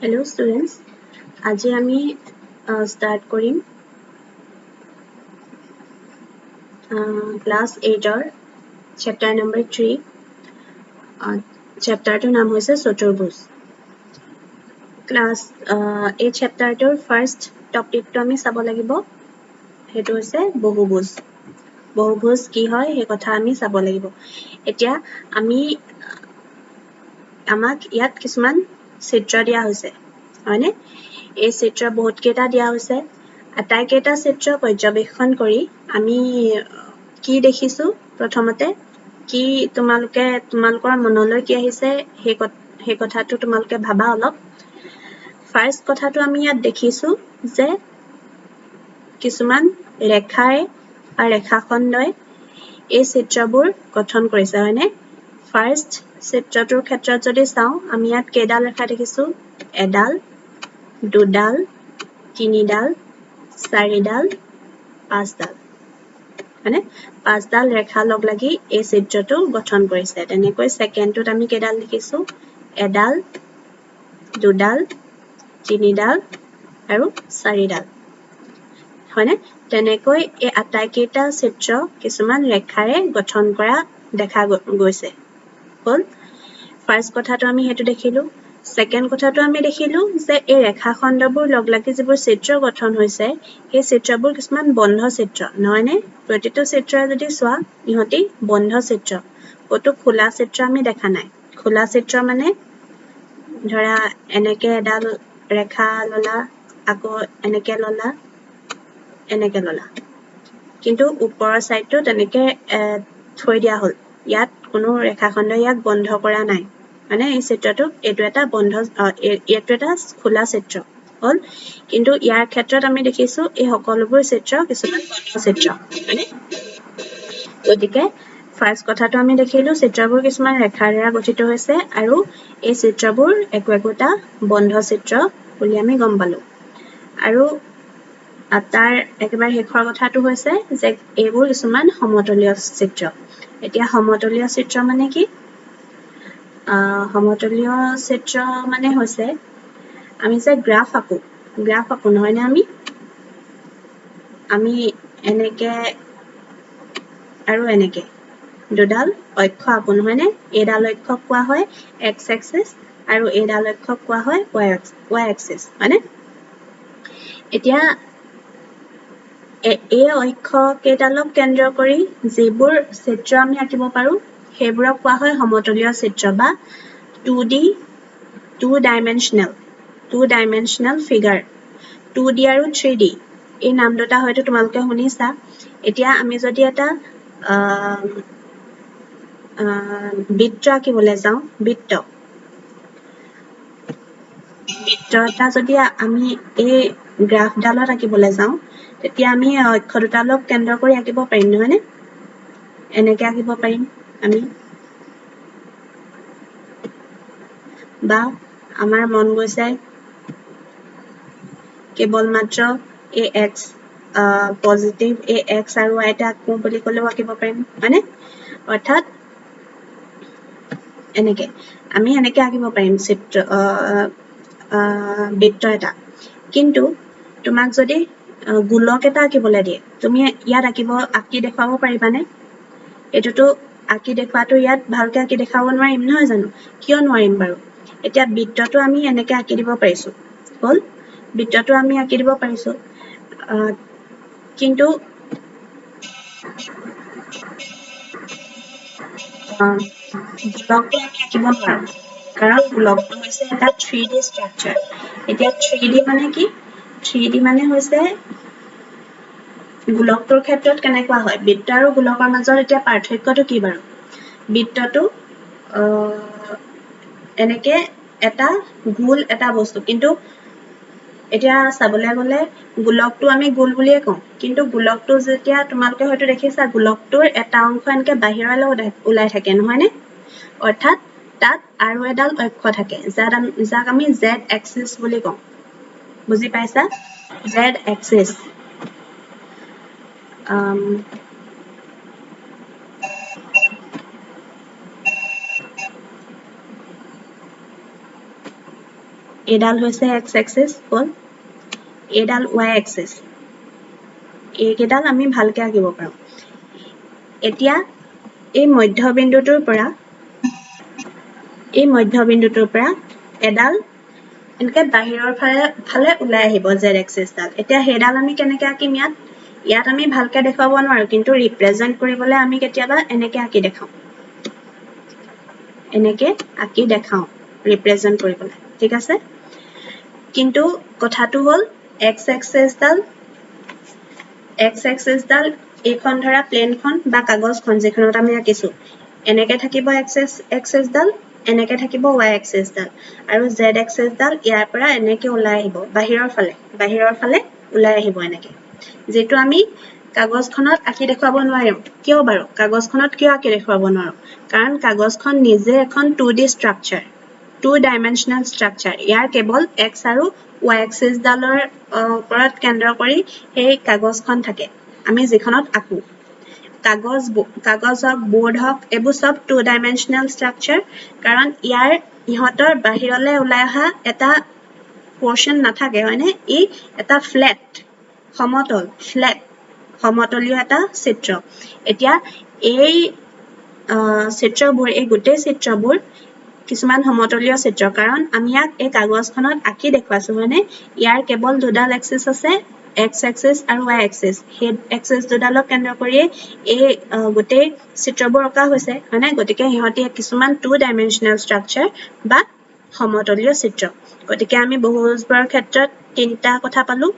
Hello students, আজি আমি start কৰিম class 8 chapter number 3 chapter টোৰ নাম হৈছে চতুৰ্ভুজ class এই chapter টোৰ first topic টো আমি চাব লাগিব হেতু হৈছে বহুভুজ বহুভুজ কি হয় হে কথা আমি চাব লাগিব এতিয়া আমি আমাক ইয়াত কিছুমান চিত্ৰ দিয়া হৈছে হয়নে এই চিত্ৰ বহুত কেইটা দিয়া হৈছে আটাইকেইটা চিত্ৰ পৰ্যবেক্ষণ কৰি আমি কি দেখিছো প্ৰথমতে কি তোমালোকৰ মনলৈ কি আহিছে সেই কথাটো তোমালোকে ভাবা অলপ ফাৰ্স্ট কথাটো আমি ইয়াত দেখিছো যে কিছুমান ৰেখাই আৰু ৰেখাখণ্ডই এই চিত্ৰবোৰ গঠন কৰিছে হয়নে ফাৰ্স্ট চিত্ৰটোৰ ক্ষেত্ৰত যদি চাও আমি ইয়াত কেইডাল ৰেখা দেখিছো এডাল দুডাল তিনিডাল চাৰিডাল পাঁচডাল মানে পাঁচডাল ৰেখা লগ লাগি এই চিত্ৰটো গঠন কৰিছে তেনেকৈ সেকেন্ডটোত আমি কেইডাল দেখিছো এডাল দুডাল তিনিডাল আৰু চাৰিডাল হয়নে তেনেকৈ এই আটাইকেইটা চিত্ৰ কিছুমান ৰেখাৰে গঠন কৰা দেখা গৈছে হল ফাৰ্স্ট কথাটো আমি হেতু দেখিলো সেকেন্ড কথাটো আমি দেখিলো যে এই ৰেখাখণ্ডবোৰ লগ লাগি যিবোৰ চিত্ৰ গঠন হৈছে এই চিত্ৰবোৰ কিছুমান বন্ধ চিত্ৰ নহয়নে প্ৰতিটো চিত্ৰ যদি চোৱা ইহতি বন্ধ চিত্ৰ কতো খোলা চিত্ৰ আমি দেখা নাই খোলা চিত্ৰ মানে ধৰা এনেকে এডাল ৰেখা ললা আকৌ এনেকে ললা কিন্তু ওপৰৰ সাইডটো তেনেকে থৈ দিয়া হল ইয়াত কোনো ৰেখাখণ্ড ইয়াক বন্ধ কৰা নাই মানে এই চিত্ৰটো এটো এটা বন্ধ এটো এটা খোলা চিত্ৰ হল কিন্তু ইয়াৰ ক্ষেত্ৰত আমি দেখিছো এই সকলোবোৰ চিত্ৰ কিছুমান বন্ধ চিত্ৰ মানে গতিকে ফাৰ্স্ট কথাটো আমি দেখিলো চিত্ৰবোৰ কিছুমান ৰেখাৰে গঠিত হৈছে আৰু এই চিত্ৰবোৰ একোটা বন্ধ চিত্ৰ বুলি আমি গম পালো আৰু তাৰ একেবাৰে শেষৰ কথাটো হৈছে যে এইবোৰ কিছুমান সমতলীয় চিত্ৰ এতিয়া সমতলীয় চিত্ৰ মানে কি সমতলীয় চিত্ৰ মানে হৈছে আমি যে গ্ৰাফ আকো নহয় নে আমি এনেকে আৰু এনেকে দুডাল অক্ষ আকো নহয় নে এডাল অক্ষক কোৱা হয় x axis আৰু এডাল অক্ষক কোৱা হয় y axis মানে এতিয়া এই অক্ষ কেইডালক কেন্দ্ৰ কৰি যিবোৰ চিত্ৰ আমি আঁকিব পাৰো সেইবোৰক কোৱা হয় সমতলীয় চিত্ৰ বা 2D two dimensional figure 2D আৰু 3D এই নাম দুটা হয়তো তোমালোকে শুনিছা এতিয়া আমি যদি এটা বৃত্ত আঁকিবলৈ যাওঁ বৃত্ত এটা যদি আমি এই গ্ৰাফডালত আঁকিবলৈ যাওঁ তেতিয়া আমি অক্ষ দুটালক কেন্দ্ৰ কৰি আঁকিব পাৰিম নহয়নে এনেকে আঁকিব পাৰিম আমি বা আমাৰ মন গৈছে কেৱল মাত্ৰ এই x পজিটিভ এই x আৰু y টা আঁকো বুলি ক'লেও আঁকিব পাৰিম হয়নে অৰ্থাৎ এনেকে আমি এনেকে আঁকিব পাৰিম চিত্ৰ বৃত্ত এটা কিন্তু তোমাক যদি গোলক এটা আঁকিবলৈ দিয়ে তুমি ইয়াত আঁকি দেখুৱাব পাৰিবানে এটোটো আঁকি দেখুৱাটো ইয়াত ভালকে আঁকি দেখাব নোৱাৰিম নহয় জানো কিয় নোৱাৰিম বাৰু এতিয়া বৃত্তটো আমি এনেকে আঁকি দিব পাৰিছো হল বৃত্তটো আমি আঁকি দিব পাৰিছো কিন্তু গোলকটো আমি আঁকিব নোৱাৰো কাৰণ গোলকটো হৈছে এটা 3D structure এতিয়া 3D মানে কি 3D মানে হৈছে গোলকটোৰ ক্ষেত্ৰত কেনেকুৱা হয় বৃত্ত আৰু গোলকৰ মাজৰ এতিয়া পাৰ্থক্যটো কি বাৰু বৃত্তটো এনেকে এটা গোল এটা বস্তু কিন্তু এতিয়া চাবলৈ গ'লে গোলকটো আমি গোল বুলিয়ে কওঁ কিন্তু গোলকটো যেতিয়া তোমালোকে হয়তো দেখিছা গোলকটোৰ এটা অংশ এনেকে বাহিৰলৈ ওলাই থাকে নহয়নে অৰ্থাৎ তাত আৰু এডাল অক্ষ থাকে যাক আমি z axis বুলি কওঁ বুজি পাইছা z axis এডাল হৈছে x এক্সিস হ'ল এডাল y এক্সিস এইকেইডাল আমি ভালকে আঁকিব পাৰোঁ এতিয়া এই মধ্যবিন্দুটোৰ পৰা এডাল এনেকে বাহিৰৰ ফালে ওলাই আহিব z এক্সিসডাল এতিয়া হেডাল আমি কেনেকৈ আঁকিম ইয়াত আমি ভালকে দেখাব নোৱাৰো কিন্তু ৰিপ্ৰেজেন্ট কৰিবলৈ আমি কেতিয়াবা এনেকে আঁকি দেখাও ৰিপ্ৰেজেন্ট কৰিবলৈ ঠিক আছে কিন্তু কথাটো হ'ল x এক্সিসডাল এইখন ধৰা প্লেনখন বা কাগজখন যেখনত আমি আঁকিছো এনেকে থাকিব x এক্সিসডাল এনেকে থাকিব y এক্সিসডাল আৰু z এক্সিসডাল ইয়াৰ পৰা এনেকে ওলাই আহিব বাহিৰৰ ফালে ওলাই আহিব এনেকে যেটো আমি কাগজখনত আঁকি দেখাব নোৱাৰিম কিয় বাৰু কাগজখনত কিয় আঁকি দেখাব নোৱাৰো কাৰণ কাগজখন নিজে এখন 2D স্ট্ৰাকচাৰ 2 ডাইমেনশনাল স্ট্ৰাকচাৰ ইয়াৰ কেৱল x আৰু y এক্সিস ডালৰ ওপৰত কেন্দ্ৰ কৰি এই কাগজখন থাকে আমি যেখনত আঁকো কাগজ হক বোৰ্ড হক এবোৰ সব 2 ডাইমেনশনাল স্ট্ৰাকচাৰ কাৰণ ইহঁতৰ বাহিৰলৈ ওলাই অহা এটা পোৰশন নাথাকে হয়নে ই এটা ফ্ল্যাট সমতলীয় এটা চিত্ৰ এতিয়া এই চিত্ৰবোৰ এই গোটেই চিত্ৰবোৰ কিছুমান সমতলীয় চিত্ৰ কাৰণ আমি ইয়াক এই কাগজখনত আঁকি দেখুৱাছো মানে ইয়াৰ কেৱল দুডাল এক্সিস আছে x এক্সিস আৰু y এক্সিস সেই এক্সিস দুডালক কেন্দ্ৰ কৰি এই গোটেই চিত্ৰবোৰ অঁকা হৈছে মানে গতিকে ইহঁতি কিছুমান 2 ডাইমেনশনাল স্ট্ৰাকচাৰ বা সমতলীয় চিত্ৰ গতিকে আমি বহুভুজবোৰৰ ক্ষেত্ৰত তিনিটা কথা পালো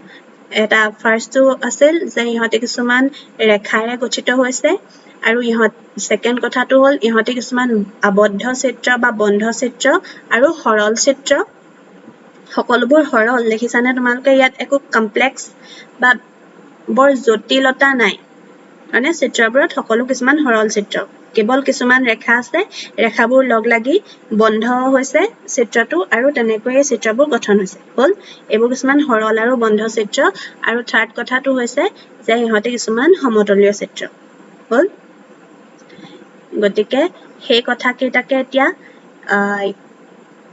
এটা ফাৰ্ষ্টটো আছিল যে ইহঁতে কিছুমান ৰেখাৰে গঠিত হৈছে আৰু সেকেন্ড কথাটো হ'ল ইহঁতে কিছুমান আবদ্ধ চিত্ৰ বা বন্ধ চিত্ৰ আৰু সৰল চিত্ৰ সকলোবোৰ সৰল দেখিছানে তোমালোকে ইয়াত একো কমপ্লেক্স বা বৰ জটিলতা নাই মানে চিত্ৰবোৰত সকলো কিছুমান সৰল চিত্ৰ কেৱল কিছুমান ৰেখা আছে ৰেখাবোৰ লগ লাগি বন্ধ হৈছে চিত্ৰটো আৰু তেনেকৈ চিত্ৰবোৰ গঠন হৈছে হ'ল এইবোৰ কিছুমান সৰল আৰু বন্ধ চিত্ৰ আৰু থাৰ্ড কথাটো হৈছে যে ইহঁতে কিছুমান সমতলীয় চিত্ৰ হ'ল গতিকে সেই কথা কেইটাকে এতিয়া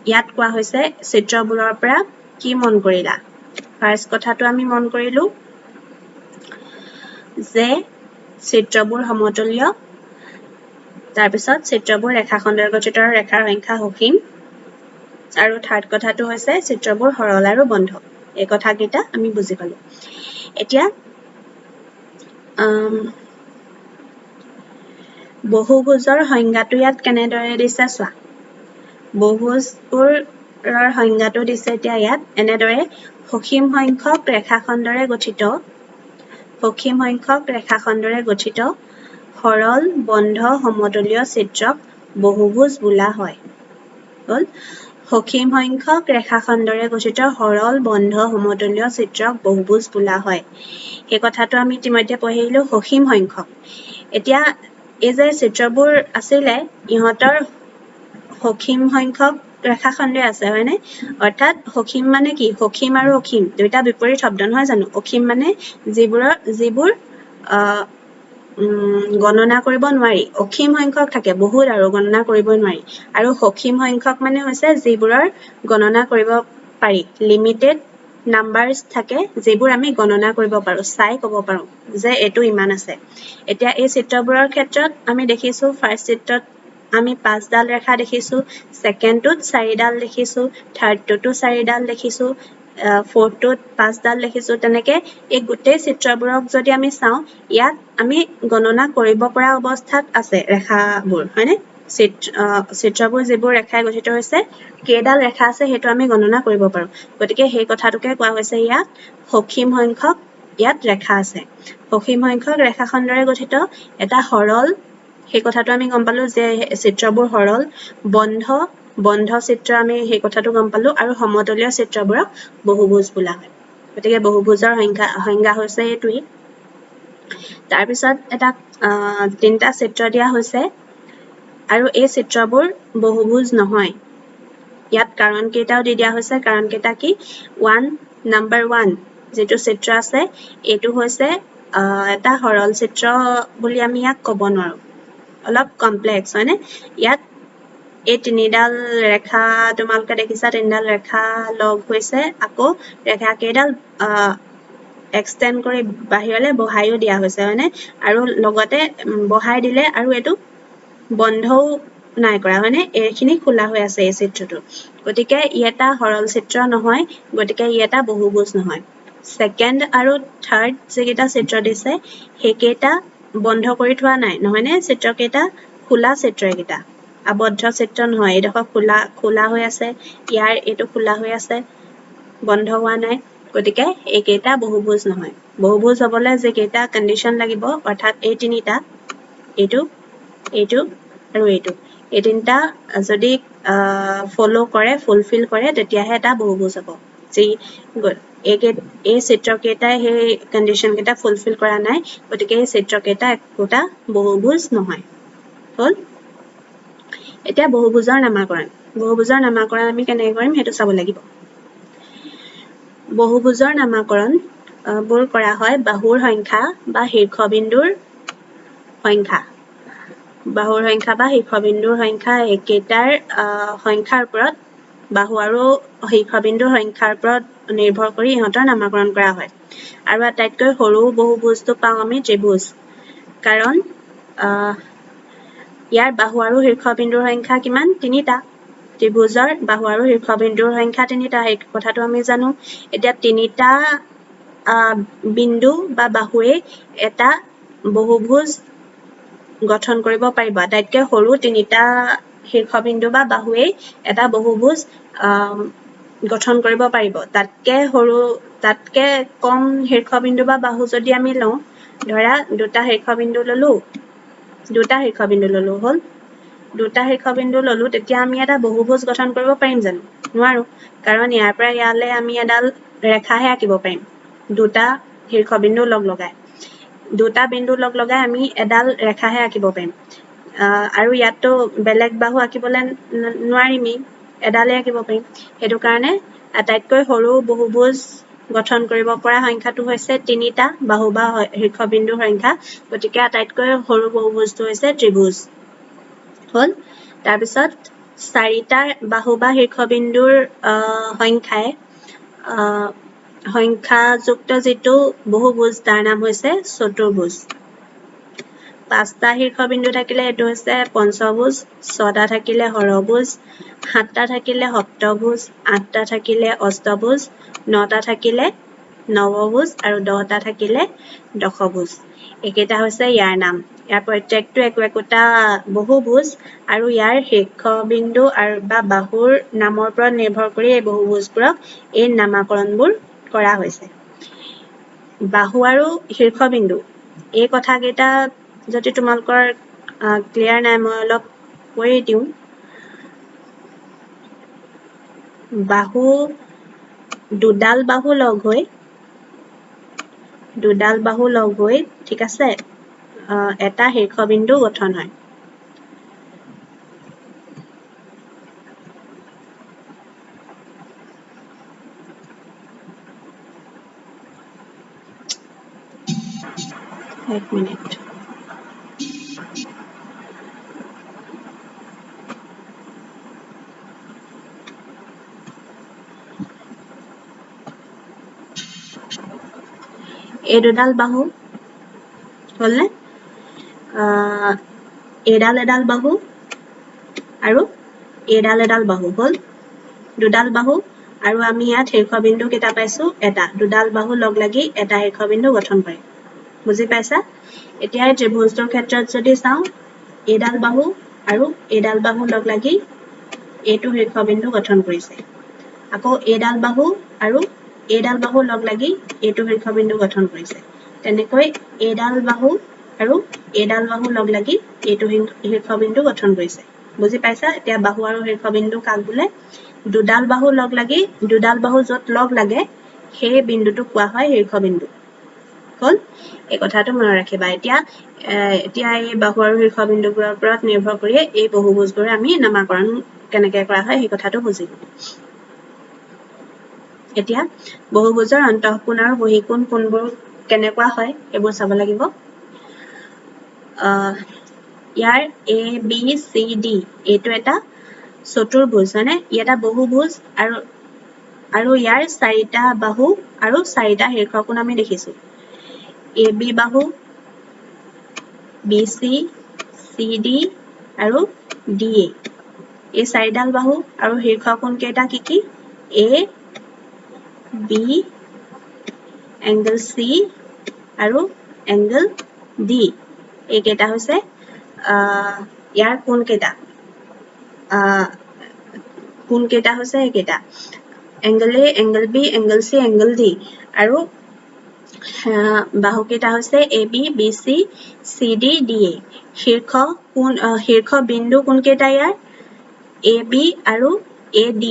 ইয়াত কোৱা হৈছে চিত্ৰবোৰৰ পৰা কি মন কৰিলা ফাৰ্ষ্ট কথাটো আমি মন কৰিলো যে চিত্ৰবোৰ সমতলীয় তাৰ পিছত চিত্ৰবোৰ ৰেখাখণ্ডৰ গঠিত ৰেখাৰ সংখ্যা সসীম আৰু থাৰ্ড কথাটো হৈছে চিত্ৰবোৰ সৰল আৰু বন্ধ এই কথাকেইটা আমি বুজি পালো এতিয়া বহুভুজৰ সংজ্ঞাটো ইয়াত কেনেদৰে দিছে চোৱা বহুভুজৰ সংজ্ঞাটো দিছে এতিয়া ইয়াত এনেদৰে সসীম সংখ্যক ৰেখাখণ্ডৰে গঠিত সৰল বন্ধ সমতলীয় চিত্ৰক বহুভুজ বোলা হয় হ'ল সসীম সংখ্যক ৰেখাখণ্ডৰে গঠিত সৰল বন্ধ সমতলীয় চিত্ৰক বহুভুজ বোলা হয় এই কথাটো আমি ইতিমধ্যে পঢ়িলো সসীম সংখ্যক এতিয়া এই যে চিত্ৰবোৰ আছিলে ইহঁতৰ সসীম সংখ্যক ৰেখাখণ্ডে আছে হয়নে অৰ্থাৎ সসীম মানে কি সসীম আৰু অসীম দুইটা বিপৰীত শব্দ নহয় জানো অসীম মানে যিবোৰ গণনা কৰিব নোৱাৰি অসীম সংখ্যক থাকে বহুত আৰু গণনা কৰিব নোৱাৰি আৰু সসীম সংখ্যক মানে হৈছে যিবোৰৰ গণনা কৰিব পাৰি লিমিটেড নাম্বাৰছ থাকে যিবোৰ আমি গণনা কৰিব পাৰো চাই ক'ব পাৰো যে এটো ইমান আছে এতিয়া এই চিত্ৰবোৰৰ ক্ষেত্ৰত আমি দেখিছো ফাৰ্ষ্ট চিত্ৰত আমি 5 ডাল ৰেখা দেখিছো সেকেন্ডটোত 4 ডাল দেখিছো থাৰ্ডটোতো 4 ডাল দেখিছো ফৰ্থটোত 5 ডাল দেখিছো তেনেকে এই গোটেই চিত্ৰবোৰক যদি আমি চাও ইয়াত আমি গণনা কৰিব পৰা অৱস্থাত আছে ৰেখাবোৰ হয়নে চিত্ৰবোৰ যিবোৰ ৰেখাই গঠিত হৈছে কেইডাল ৰেখা আছে হেতু আমি গণনা কৰিব পাৰো গতিকে সেই কথাটোকে কোৱা হৈছে ইয়াত সসীম সংখ্যক ইয়াত ৰেখা আছে সসীম সংখ্যক ৰেখাখণ্ডৰে গঠিত এটা সৰল সেই কথাটো আমি গম পালো যে চিত্ৰবোৰ সৰল বন্ধ চিত্ৰ আমি সেই কথাটো গম পালো আৰু সমতলীয় চিত্ৰবোৰক বহুভুজ বোলা হয় গতিকে বহুভুজৰ সংজ্ঞা হৈছে এইটোই তাৰ পিছত এটা তিনটা চিত্ৰ দিয়া হৈছে আৰু এই চিত্ৰবোৰ বহুভুজ নহয় ইয়াত কাৰণ কেইটাও দি দিয়া হৈছে কাৰণ কেইটা কি নাম্বাৰ 1 যেটো চিত্ৰ আছে এটো হৈছে এটা সৰল চিত্ৰ বুলি আমি ইয়াক ক'ব নোৱাৰো অলপ কমপ্লেক্স হয়নে ইয়াত এই তিনিডাল ৰেখা তোমালোকে দেখিছা তিনিডাল ৰেখা লগ হৈছে আকৌ ৰেখা কেইডাল এক্সটেন্ড কৰি বাহিৰলৈ বহাইও দিয়া হৈছে হয়নে আৰু লগতে বহাই দিলে আৰু এইটো বন্ধও নাই কৰা হয়নে এইখিনি খোলা হৈ আছে এই চিত্ৰটো গতিকে ই এটা সৰল চিত্ৰ নহয় গতিকে ই এটা বহুভুজ নহয় সেকেন্ড আৰু থাৰ্ড যেকেইটা চিত্ৰ দিছে সেইকেইটা বন্ধ কৰি থোৱা নাই নহয়নে চিত্ৰকেইটা খোলা চিত্ৰ এইকেইটা আবদ্ধ চিত্ৰ নহয় এইডোখৰ খোলা হৈ আছে ইয়াৰ এইটো খোলা হৈ আছে বন্ধ হোৱা নাই গতিকে এইকেইটা বহুভুজ নহয় বহুভুজ হ'বলৈ যেকেইটা কণ্ডিশ্যন লাগিব অৰ্থাৎ এই তিনিটা এইটো আৰু এইটো এই তিনিটা যদি ফলো কৰে ফুলফিল কৰে তেতিয়াহে এটা বহুভুজ হ'ব যি এই চিত্ৰকেইটাই সেই কণ্ডিশ্যন কেইটা ফুলফিল কৰা নাই গতিকে এই চিত্ৰকেইটা একোটা বহুভুজ নহয় হ'ল এতিয়া বহুভুজৰ নামাকৰণ আমি কেনেকৈ কৰিম সেইটো চাব লাগিব বহুভুজৰ নামাকৰণ বোৰ কৰা হয় বাহুৰ সংখ্যা বা শীৰ্ষবিন্দুৰ সংখ্যা বাহুৰ সংখ্যা বা শীৰ্ষবিন্দুৰ সংখ্যা একেটাৰ সংখ্যাৰ ওপৰত বাহু আৰু শীৰ্ষবিন্দুৰ সংখ্যাৰ ওপৰত নিৰ্ভৰ কৰি ইহঁতৰ নামাকৰণ কৰা হয় আৰু আটাইতকৈ সৰু বহুভুজটো পাওঁ আমি ত্ৰিভুজ কাৰণ ইয়াৰ বাহু আৰু শীৰ্ষবিন্দুৰ সংখ্যা কিমান তিনিটা ত্ৰিভুজৰ বাহু আৰু শীৰ্ষবিন্দুৰ সংখ্যা তিনিটা এই কথাটো আমি জানো এতিয়া তিনিটা বিন্দু বা বাহুৱে এটা বহুভুজ গঠন কৰিব পাৰিব আটাইতকৈ সৰু তিনিটা শীৰ্ষবিন্দু বা বাহুৱে এটা বহুভুজ গঠন কৰিব পাৰিব তাতকে কম শীৰ্ষবিন্দু বা বাহু যদি আমি লওঁ ধৰা দুটা শীৰ্ষবিন্দু ললো হ'ল দুটা শীৰ্ষবিন্দু ললো তেতিয়া আমি এটা বহুভুজ গঠন কৰিব পাৰিম জানো নোৱাৰো কাৰণ ইয়াৰ পৰা ইয়ালৈ আমি এডাল ৰেখাহে আঁকিব পাৰিম দুটা শীৰ্ষবিন্দু দুটা বিন্দু লগাই আমি এডাল ৰেখাহে আঁকিব পাৰিম আৰু ইয়াতো বেলেগ বাহু আঁকিবলৈ নোৱাৰিমেই এডালে আঁকিব পাৰিম সেইটো কাৰণে আটাইতকৈ সৰু বহুভুজ গঠন কৰিব পৰা সংখ্যাটো হৈছে তিনিটা বাহু বা শীৰ্ষবিন্দুৰ সংখ্যা গতিকে আটাইতকৈ সৰু বহুভুজটো হৈছে ত্ৰিভুজ হ'ল তাৰপিছত চাৰিটা বাহু বা শীৰ্ষবিন্দুৰ সংখ্যাই সংখ্যাযুক্ত যিটো বহুভুজ তাৰ নাম হৈছে চতুৰ্ভুজ পাঁচটা শীৰ্ষবিন্দু থাকিলে এইটো হৈছে পঞ্চভুজ ছটা থাকিলে ষড়ভুজ সাতটা থাকিলে সপ্তভুজ আঠটা থাকিলে অষ্টভুজ নটা থাকিলে নৱভুজ আৰু 10টা থাকিলে দশভুজ এইকেইটা হৈছে ইয়াৰ নাম ইয়াৰ প্ৰত্যেকটো একোটা বহুভুজ আৰু ইয়াৰ শীৰ্ষবিন্দু আৰু বা বাহুৰ নামৰ ওপৰত নিৰ্ভৰ কৰি এই বহুভুজবোৰক এই নামাকৰণবোৰ কৰা হৈছে বাহু আৰু শীৰ্ষবিন্দু এই কথাকেইটা যদি তোমালোকৰ ক্লিয়াৰ নাই মই অলপ কৈ দিওঁ বাহু দুডাল বাহু লগ হৈ ঠিক আছে এটা শীৰ্ষবিন্দু গঠন হয় এক মিনিট এই দুডাল বাহু হ'লনে এডাল বাহু আৰু এডাল বাহু হ'ল দুডাল বাহু আৰু আমি ইয়াত শীৰ্ষবিন্দু কেইটা পাইছো এটা দুডাল বাহু লগ লাগি এটা শীৰ্ষবিন্দু গঠন কৰে বুজি পাইছা এতিয়া এই ত্ৰিভুজটোৰ ক্ষেত্ৰত যদি চাওঁ এডাল বাহু আৰু এডাল বাহু লগ লাগি এইটো শীৰ্ষবিন্দু গঠন কৰিছে আকৌ এডাল বাহু আৰু এডাল বাহু লগ লাগি এইটো শীৰ্ষবিন্দু গঠন কৰিছে তেনেকৈ এডাল বাহু আৰু এডাল বাহু লগ লাগি এইটো শীৰ্ষবিন্দু গঠন কৰিছে বুজি পাইছা এতিয়া বাহু আৰু শীৰ্ষবিন্দু কাক বোলে দুডাল বাহু লগ লাগি দুডাল বাহু য'ত লগ লাগে সেই বিন্দুটো কোৱা হয় শীৰ্ষবিন্দু হ'ল এই কথাটো মনত ৰাখিবা এতিয়া এই বাহু আৰু শীৰ্ষবিন্দুবোৰৰ ওপৰত নিৰ্ভৰ কৰি এই বহুভুজবোৰ আমি নামাকৰণ কেনেকৈ কৰা হয় সেই কথাটো বুজিলো এতিয়া বহুভুজৰ অন্তঃকোণ আৰু বহিকোণ কোণবোৰ কেনেকুৱা হয় এইবোৰ চাব লাগিব ইয়াৰ A B C D এইটো এটা চতুৰ্ভুজ হয়নে ই এটা বহুভুজ আৰু ইয়াৰ চাৰিটা বাহু আৰু চাৰিটা শীৰ্ষকোণ আমি দেখিছো AB বাহু BC CD আৰু DA এই চাৰিডাল বাহু আৰু শীৰ্ষকোণ কেইটা কি A B angle C আৰু angle D এইকেইটা হৈছে ইয়াৰ কোণ কেইটা হৈছে এইকেইটা angle A angle B angle C angle D আৰু বাহু কেইটা হৈছে AB BC CD DA শীৰ্ষ বিন্দু কোন কেইটা ইয়াৰ AB আৰু AD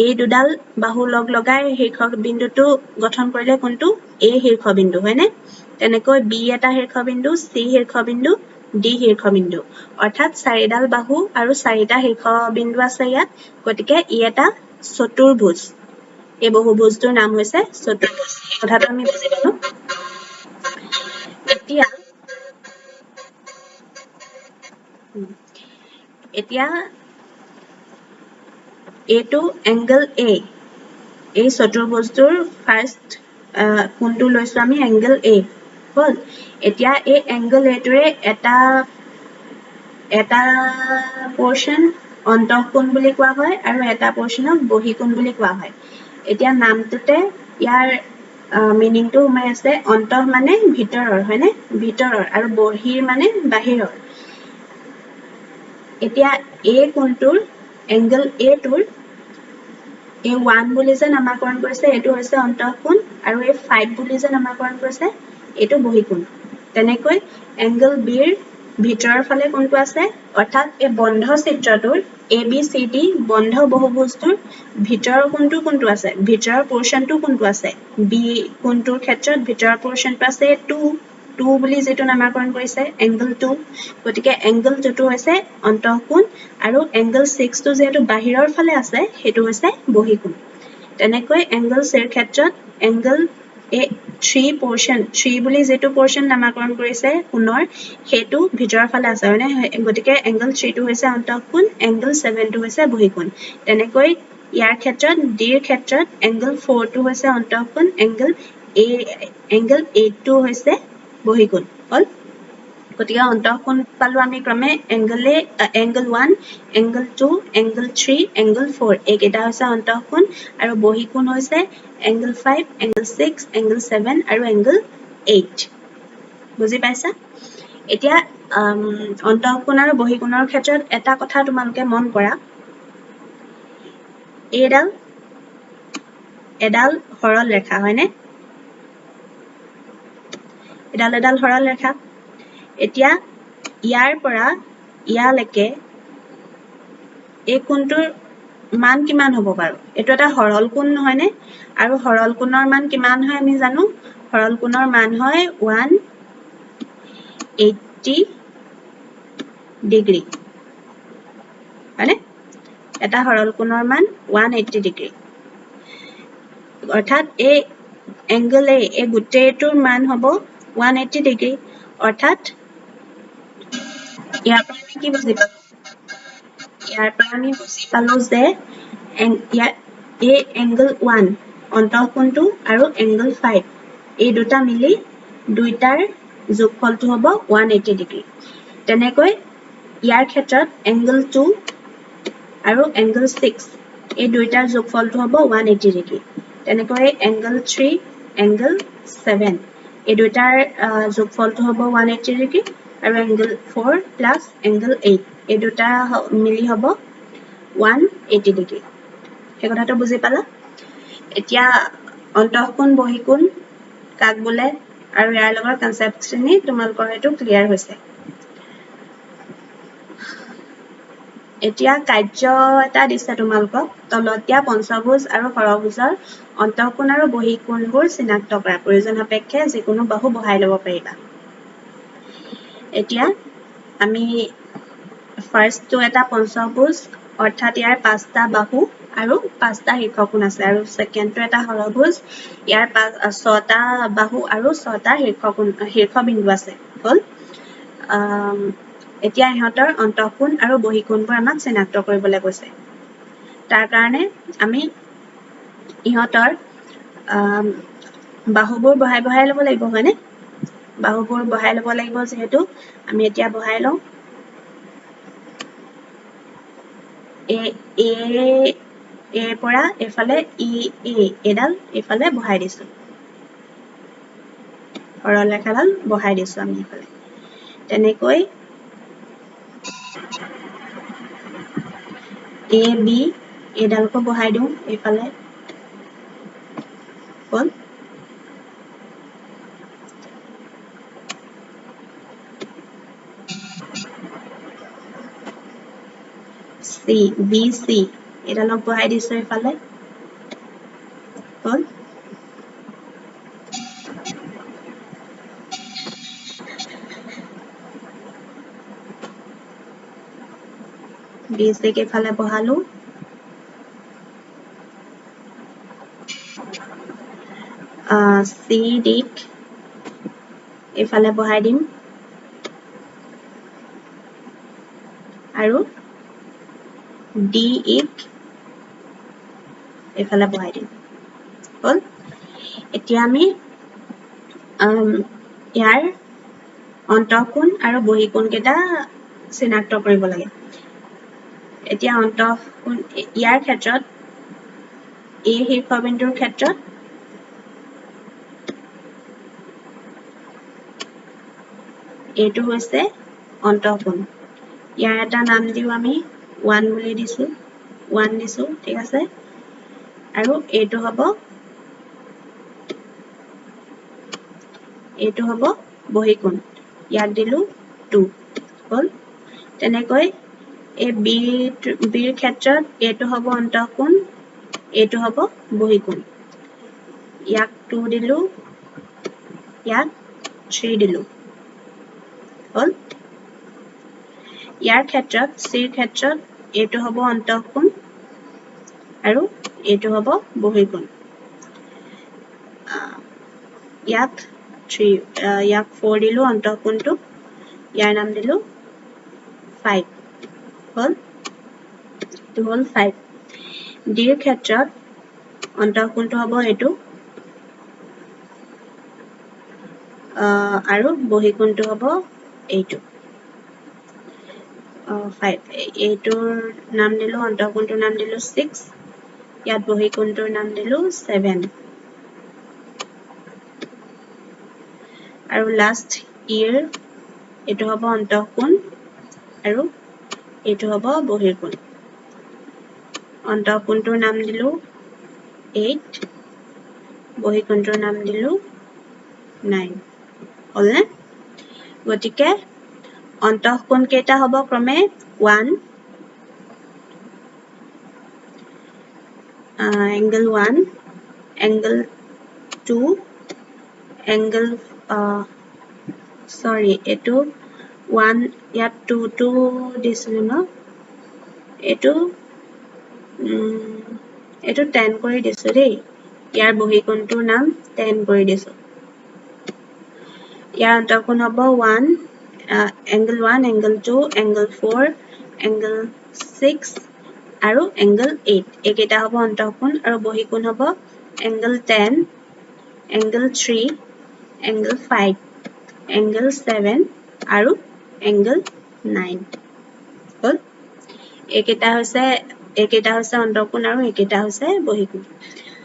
এই দুডাল বাহু লগ লগাই শীৰ্ষ বিন্দুটো গঠন কৰিলে কোনটো A শীৰ্ষ বিন্দু হয়নে তেনেকৈ B এটা শীৰ্ষ বিন্দু C শীৰ্ষ বিন্দু D শীৰ্ষ বিন্দু অৰ্থাৎ চাৰিডাল বাহু আৰু চাৰিটা শীৰ্ষ বিন্দু আছে ইয়াত গতিকে ই এটা চতুৰ্ভুজ এই বহুভুজটোৰ নাম হৈছে চতুৰ্ভুজ কথাটো আমি বুজি পালো এতিয়া এইটো angle A এই চতুৰ্ভুজটোৰ ফাৰ্ষ্ট কোণটো লৈছো আমি angle A হল এতিয়া এই angle A টোৰে এটা portion অন্তঃকোণ বুলি কোৱা হয় আৰু এটা portionক বহিকোণ বুলি কোৱা হয় এতিয়া নামটোতে ইয়াৰ মিনিংটো সোমাই আছে অন্তঃ মানে ভিতৰৰ হয়নে ভিতৰৰ আৰু বহিৰ মানে বাহিৰৰ এতিয়া A কোণটোৰ angle A টোৰ এই 1 বুলি যে নামাকৰণ কৰিছে এটো হৈছে অন্তঃকোণ আৰু এই 5 বুলি যে নামাকৰণ কৰিছে এটো বহিকোণ তেনেকৈ angle B ৰ ভিতৰৰ ফালে কোনটো আছে অৰ্থাৎ এই বন্ধ চিত্ৰটোৰ ABCD বন্ধ বহুভুজটোৰ ভিতৰৰ কোনটো আছে ভিতৰৰ পোৰশনটো কোনটো আছে B কোনটোৰ ক্ষেত্ৰত ভিতৰৰ পোৰশনটো আছে 2 বুলি যেটো নামাকৰণ কৰিছে angle 2 গতিকে angle 2 টো হৈছে অন্তঃকোণ আৰু angle 6 টো যেটো বাহিৰৰ ফালে আছে হেতু হৈছে বহিকোণ তেনেকৈ angle C ৰ ক্ষেত্ৰত angle A3 portion 3 বুলি যেটো portion নামাকৰণ কৰিছে কোণৰ হেতু ভিতৰৰ ফালে আছে মানে গতিকে angle 3 টো হৈছে অন্তঃকোণ angle 7 টো হৈছে বহিকোণ তেনেকৈ ইয়াৰ ক্ষেত্ৰত D ৰ ক্ষেত্ৰত angle 4 টো হৈছে অন্তঃকোণ angle 8 টো হৈছে বহিকোণ হল গতিকে অন্তঃকোণ পালো আমি ক্ৰমে angle 1 angle 2 angle 3 angle 4 এইকেইটা হৈছে অন্তঃকোণ আৰু বহিকোণ হৈছে angle 5 angle 6 angle 7 আৰু angle 8 বুজি পাইছা এতিয়া অন্তঃকোণ আৰু বহিকোণৰ ক্ষেত্ৰত এটা কথা তোমালোকে মন কৰা এডাল সৰল ৰেখা হয়নে এডাল সৰল ৰেখা এতিয়া ইয়াৰ পৰা ইয়ালৈকে এই কোণটোৰ মান কিমান হ'ব বাৰু এটো এটা সৰল কোণ নহয়নে আৰু সৰল কোণৰ মান কিমান হয় আমি জানো সৰল কোণৰ মান হয় 180 ডিগ্ৰী হয়নে এটা সৰল কোণৰ মান 180 ডিগ্ৰী অৰ্থাৎ এই angle A এই গোটেইটোৰ মান হ'ব 180 ডিগ্ৰী অৰ্থাৎ ইয়াৰ পৰা আমি কি বুজি পালো ইয়াৰ পৰা আমি বুজি পালো যে এই angle 1 অন্তঃকোণটো আৰু angle 5 এই দুটা মিলি দুইটাৰ যোগফলটো হ'ব 180 ডিগ্ৰী তেনেকৈ ইয়াৰ ক্ষেত্ৰত angle 2 আৰু angle 6 এই দুইটাৰ যোগফলটো হ'ব 180 ডিগ্ৰী তেনেকৈ angle 3 angle 7 এই দুইটাৰ যোগফলটো হ'ব 180 ডিগ্ৰী আৰু angle 4 plus angle 8 এই দুটা মিলি হ'ব 180 ডিগ্ৰী এই কথাটো বুজি পালা এতিয়া অন্তঃকোণ বহিকোণ কাক বোলে আৰু ইয়াৰ লগৰ কনসেপ্টখিনি তোমালোকৰ হেতু ক্লিয়াৰ হৈছে এতিয়া কাৰ্য এটা দিছে তোমালোকক তলতীয়া পঞ্চভুজ আৰু ষড়ভুজৰ অন্তঃকোণ আৰু বহিকোণবোৰ চিনাক্ত কৰা প্ৰয়োজন সাপেক্ষে যিকোনো বাহু বহাই ল'ব পাৰিবা এতিয়া আমি ফাৰ্ষ্টটো এটা পঞ্চভুজ অৰ্থাৎ ইয়াৰ 5টা বাহু আৰু 5টা শীৰ্ষকোণ আছে আৰু সেকেন্ডটো এটা ষড়ভুজ ইয়াৰ 6টা বাহু আৰু 6টা শীৰ্ষবিন্দু আছে হল এতিয়া ইহঁতৰ অন্তঃকোণ আৰু বহিকোণবোৰ আমাক চিনাক্ত কৰিবলৈ কৈছে তাৰ কাৰণে আমি ইহঁতৰ বাহুবোৰ বহাই ল'ব লাগিব হয়নে বাহুবোৰ বহাই ল'ব লাগিব যেহেতু আমি এতিয়া বহাই লওঁ এ পৰা এফালে এডাল এফালে বহাই দিছো সৰলৰেখাডাল বহাই দিছো আমি এফালে তেনেকৈ এ বি এডালকো বহাই দিওঁ এইফালে হ'ল চি বি চি এডালক বহাই দিছো এইফালে হ'ল বি চিক এইফালে বহালো চি ডিক এইফালে বহাই দিম আৰু ডি ইক এইফালে বহাই দিম হ'ল এতিয়া আমি ইয়াৰ অন্তঃকোণ আৰু বহিকোণ কেইটা চিনাক্ত কৰিব লাগে এতিয়া অন্তঃকোণ ইয়াৰ ক্ষেত্ৰত এ শীৰ্ষবিন্দুৰ ক্ষেত্ৰত এইটো হৈছে অন্তঃকোণ ইয়াৰ এটা নাম দিও আমি 1 বুলি দিছো 1 দিছো ঠিক আছে আৰু এইটো হ'ব বহিকোণ ইয়াক দিলো 2 হ'ল তেনেকৈ এই বিৰ ক্ষেত্ৰত এইটো হ'ব অন্তঃকোণ এইটো হ'ব বহিকোণ ইয়াক 2 দিলো ইয়াক 3 দিলো হ'ল ইয়াৰ ক্ষেত্ৰত চিৰ ক্ষেত্ৰত এইটো হ'ব অন্তঃকোণ আৰু এইটো হ'ব বহিকোণ ইয়াক 4 দিলো অন্তঃকোণটো ইয়াৰ নাম দিলো 5 হ'ল এইটো হ'ল 5 ডিৰ ক্ষেত্ৰত অন্তঃকোণটো হ'ব এইটো আৰু বহিকোণটো হ'ব এইটো 5 এইটোৰ নাম দিলো অন্তঃকোণটোৰ নাম দিলো 6 ইয়াত বহিকোণটোৰ নাম দিলো 7 আৰু লাষ্ট ইয়েৰ এইটো হ'ব অন্তঃকোণ আৰু এইটো হ'ব বহিকোণ অন্তঃকোণটোৰ নাম দিলো 8 বহিকোণটোৰ নাম দিলো 9 হ'লনে গতিকে অন্তঃকোণ কেইটা হ'ব ক্ৰমে 1 angle 1 angle 2 angle sorry এইটো 1 ইয়াত 2 দিছিলো ন এইটো 10 কৰি দিছো দেই ইয়াৰ বহিকোণটোৰ নাম 10 কৰি দিছো ইয়াৰ অন্তঃকোণ হ'ব 1 angle 1 angle 2 angle 4 angle 6 আৰু angle 8 এইকেইটা হ'ব অন্তঃকোণ আৰু বহিকোণ হ'ব angle 10 angle 3 angle 5 angle 7 আৰু angle 9 হ'ল এইকেইটা হৈছে অন্তঃকোণ আৰু এইকেইটা হৈছে বহিকোণ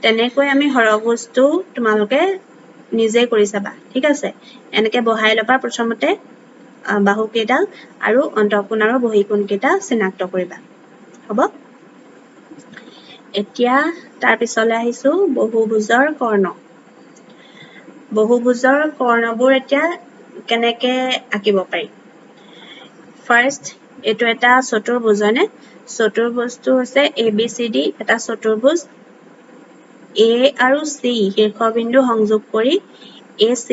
তেনেকৈ আমি হৰভুজটো তোমালোকে নিজে কৰি চাবা ঠিক আছে এনেকে বহাই লবা প্ৰথমতে বাহু কেইডাল আৰু অন্তঃকোণ আৰু বহিকোণ কেইটা চিনাক্ত কৰিবা হ'ব এতিয়া তাৰ পিছলৈ আহিছো বহুভুজৰ কৰ্ণ বহুভুজৰ কৰ্ণবোৰ এতিয়া কেনেকে আঁকিব পাৰি ফাৰ্ষ্ট এইটো এটা চতুৰ্ভুজ হয়নে চতুৰ্ভুজটো হৈছে ABCD এটা চতুৰ্ভুজ A আৰু C শীৰ্ষবিন্দু সংযোগ কৰি AC